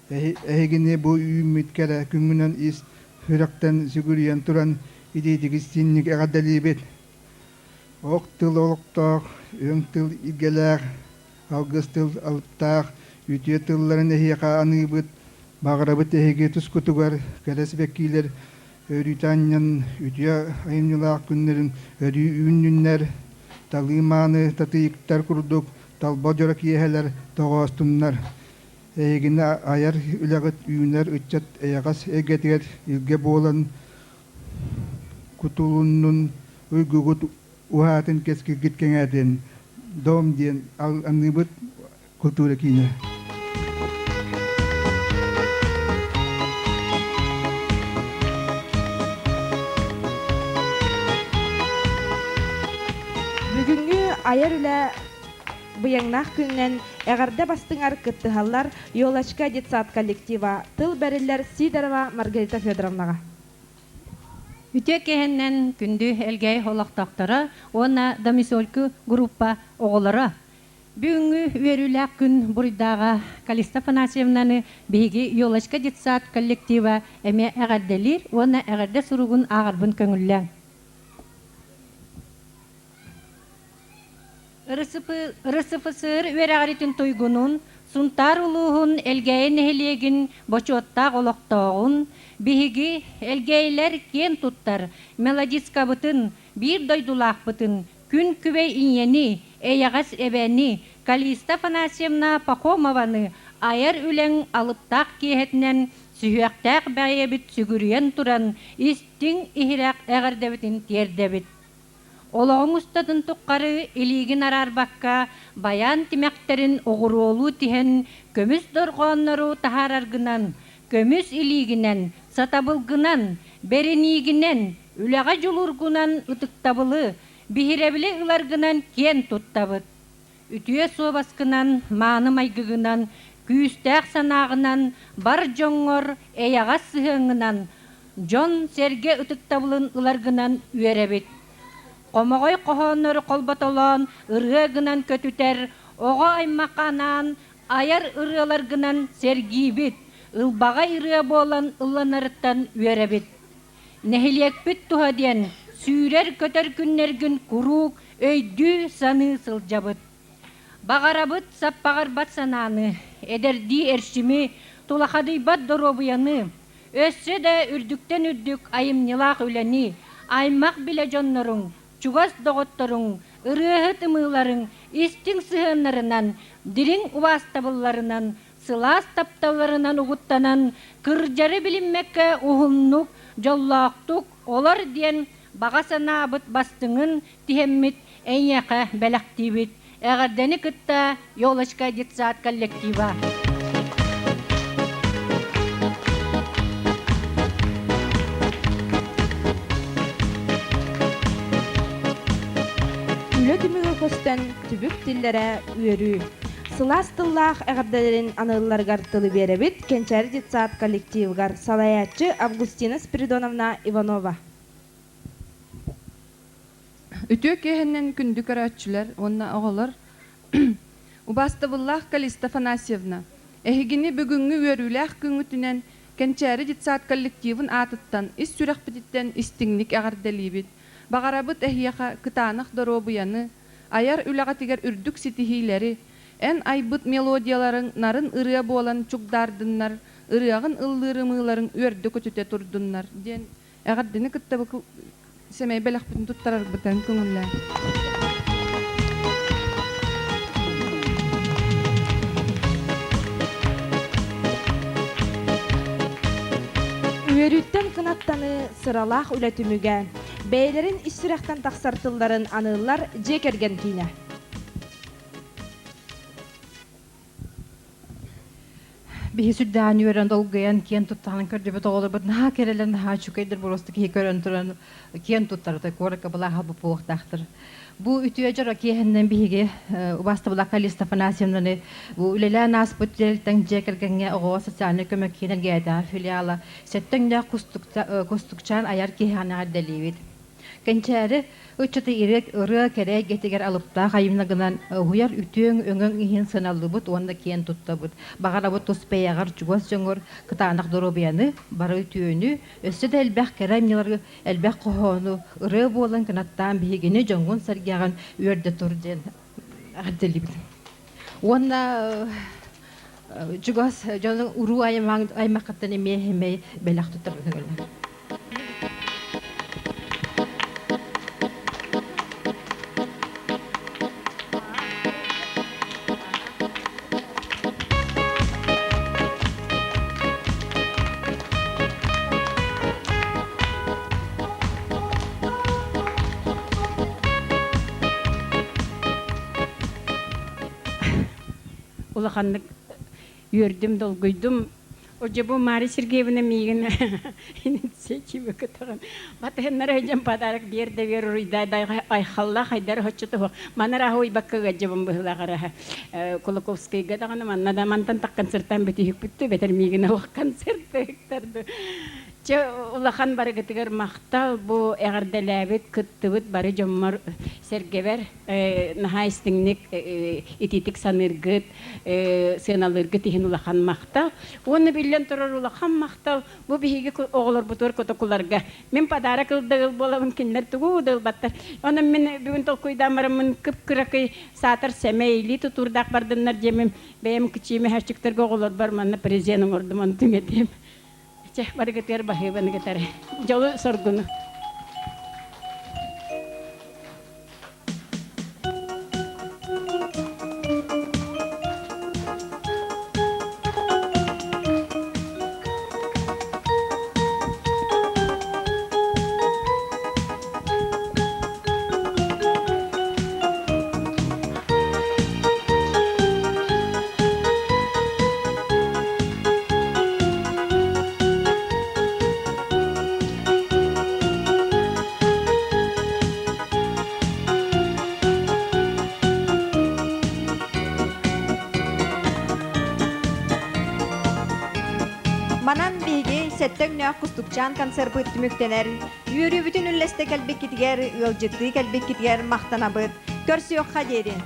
эхигине бу үймүткере күнгүнөн ис хүрөктен сүгүрүйен туран идейдигис синник эгерделибит. Ок тыл олукток, өң тыл игелер, алгыс тыл алыптак, үтүө тылларын эхиека аныбыт, багырабыт эхиге тускутугар, кересбеккилер, өрүтаньян, үтүө айынылаак күннерин, өрү үүннүннер, талыманы, татыйыктар курдук, талбожора киехелер, тоғостуннар. Эхигине аяр үлэгит үүнер, үтчат эягас эгетигер, илге болан, кутулуннун, уйгугут ухатын кески гиткеңеден, дом ден, ал аныбыт культура кине. Бүгүнгү аяр үлэ быяңнах күннен эгерде бастыңар кыттыхаллар Ёлочка детсад коллектива тыл бәриллер Сидорова Маргарита Федоровнага. Үтө кехеннен күндү элгей холоктоктора, она домисольку группа оголора. Бүгүнгү үөрүлээх күн буруйдаага Калиста Афанасьевнаны биһиги Ёлочка детсад коллектива эме эгерделир, уонна эгерде суругун аагарбын көңүллээн. РСФСР үөрэгеритин туйгунун, сунтар улуухун элгэйин эхилиэгин бочуоттаах олохтоогун, биһиги элгэйлер кен туттар, мелодискабытын, бир дойдулаахпытын, күн күбей иньени, эйягас эбэни, Калиста Афанасьевна Пахомованы айар үлең алыптаах киэхетинен сүйөктаах бәйебит сүгүрүйен туран, истиң ихирак эгердебитин тиердебит. Олоғың ұстадын тұққары илигин арарбаққа баян тимәктерін оғыруолу тиhen көміс дорғоннару тахараргынан, көміс илигинен, сатабылгынан, беренигинен, үләға жолургунан ытыктабылы, бихиребілі ыларгынан кен туттабыт. Үтüе суобаскынан, мааны майгыгынан, күйістәқ санағынан, бар жоңғыр эяғас сыхыңынан, жон серге ытыктабылын ыларгынан үеребит. Комогой кохоннор колботолон ырыгынан көтүтер, ого аймаканан аяр ырыаларгынан сергибит, ылбага ырыа болан ылланарыттан үеребит. Нехилиекпит тухаден сүүрер көтөр күннергүн курук өйдүү саны сылжабыт. Багарабыт саппагарбат сананы, эдерди эршими тулахадыйбат доробуяны, өссө да үрдүктен үрдүк айымнылаак үлени, аймак биле жонноруң, чугас доготторуң, ырыһы тымыыларың, истиң сыһыннарынан, дириң убастабылларынан, сылаас тапталарынан угуттанан, кыржары билинмекке ухуннук, жоллаактук, олар диен бага санаабыт бастыңын тиһеммит эйяка бэлэхтиибит. Эгердени кытта Ёлочка детсад коллектива. Үлө түмүгө көстөн түбүк тиллere үөрүү. Сылаас тыллаах эгерделерин анылларгар тылы беребит Кенчери детсад коллективгар салаячы Августина Спиридоновна Иванова. Үтүө кеһеннен күндү көрөтчүлөр, онна оголор. Убастыбыллах Калиста Афанасьевна. Эхигини бүгүнгү үөрүлээх күнгүтүнен Кенчери детсад коллективын атыттан ис сүрэхпититтен истиңник эгерделибит. Багарабыт эхияха кытаанах доробуяны, аяр үлага тигер үрдүк ситихилери, эн айбыт мелодияларын нарын ырыа болан чугдардыннар, ырыагын ыллырымыларын үөрдө көтүтө турдуннар. Ден эгердени кытта семей белахпытын туттарар бытан көңүллөр. Үөрүттен кынаттаны сыралаах үлөтүмүгө, бэйлерин issүрэхтен тахсартылларын аныллар жекерген кийне. Биһи сүрдээн үөрэн долгуян кен туттаанын көрдөбөт оҕолорбут наһаа керелен наһаа чукайдыр бурусту киһи көрөн туран кен туттарыта куоракка былааха бупуохтаахтыр. Бу үтүө жора киэһиннен биһиги убастыбыла Калиста Афанасьевнаны бу үлэлээн ааспыттелтен жекергенге оҕоо социальный көмөк кинергээдаа филиала сеттеңдээ кустукчаан аяр киһианаа дэлибит. Кенчери учаты ирек ыры кере гетигер алыпта хайымнагынан хуяр үтүөң өңөң иһин сыналлыбыт онда кен туттабыт. Багарабыт туспеягар чугас жоңор кытаанак доробияны бары үтүөнү өссө да элбэх керемнилар элбэх кохоону ыры болан кынаттаан биһигини жоңгун саргяган үөрдө турден арделибит. Онда чугас жоңгун уру аймакаттан эмеһемей белах туттабыт. Улаханнык юрдым долгуйдум. Оже бу Мария Сергеевна мигин инициатива кытаган. Батеннар эжем подарок берде беруйда айхалла хайдар хоччото. Манара хой бакка жебам былагара. Кулаковский гадагана маннада мантан так концерттан бити хиппитте бетер мигин ох концерт бектарды. Че улахан бары гытыгар мактал бу эгерделебит кыттыбыт бары жоммор сергебер наха истиңник ититик саныргыт сыналыргыт ихин улахан мактал. Оны билен турар улахан мактал бу биһиги оголор бутур котокуларга. Мен подарок кылдыгыл болабын кинлер тугудыл баттар. Оны мен бүгүн толкуйдамарымын кыпкыракый сатыр семейли тутурдак бардыннар жемем бем кичиме хачыктырга оголор бар манна президент ордуман түңетем. Cek pada ketir bahaya ketir, jauh sorgun. Манан биги сеттен нөх кустукчан концерт түмүктенер, үйрү бүтүн үллесте келбек китигер, ылжыты келбек китигер мактанабыт, көрсүөк хадерин.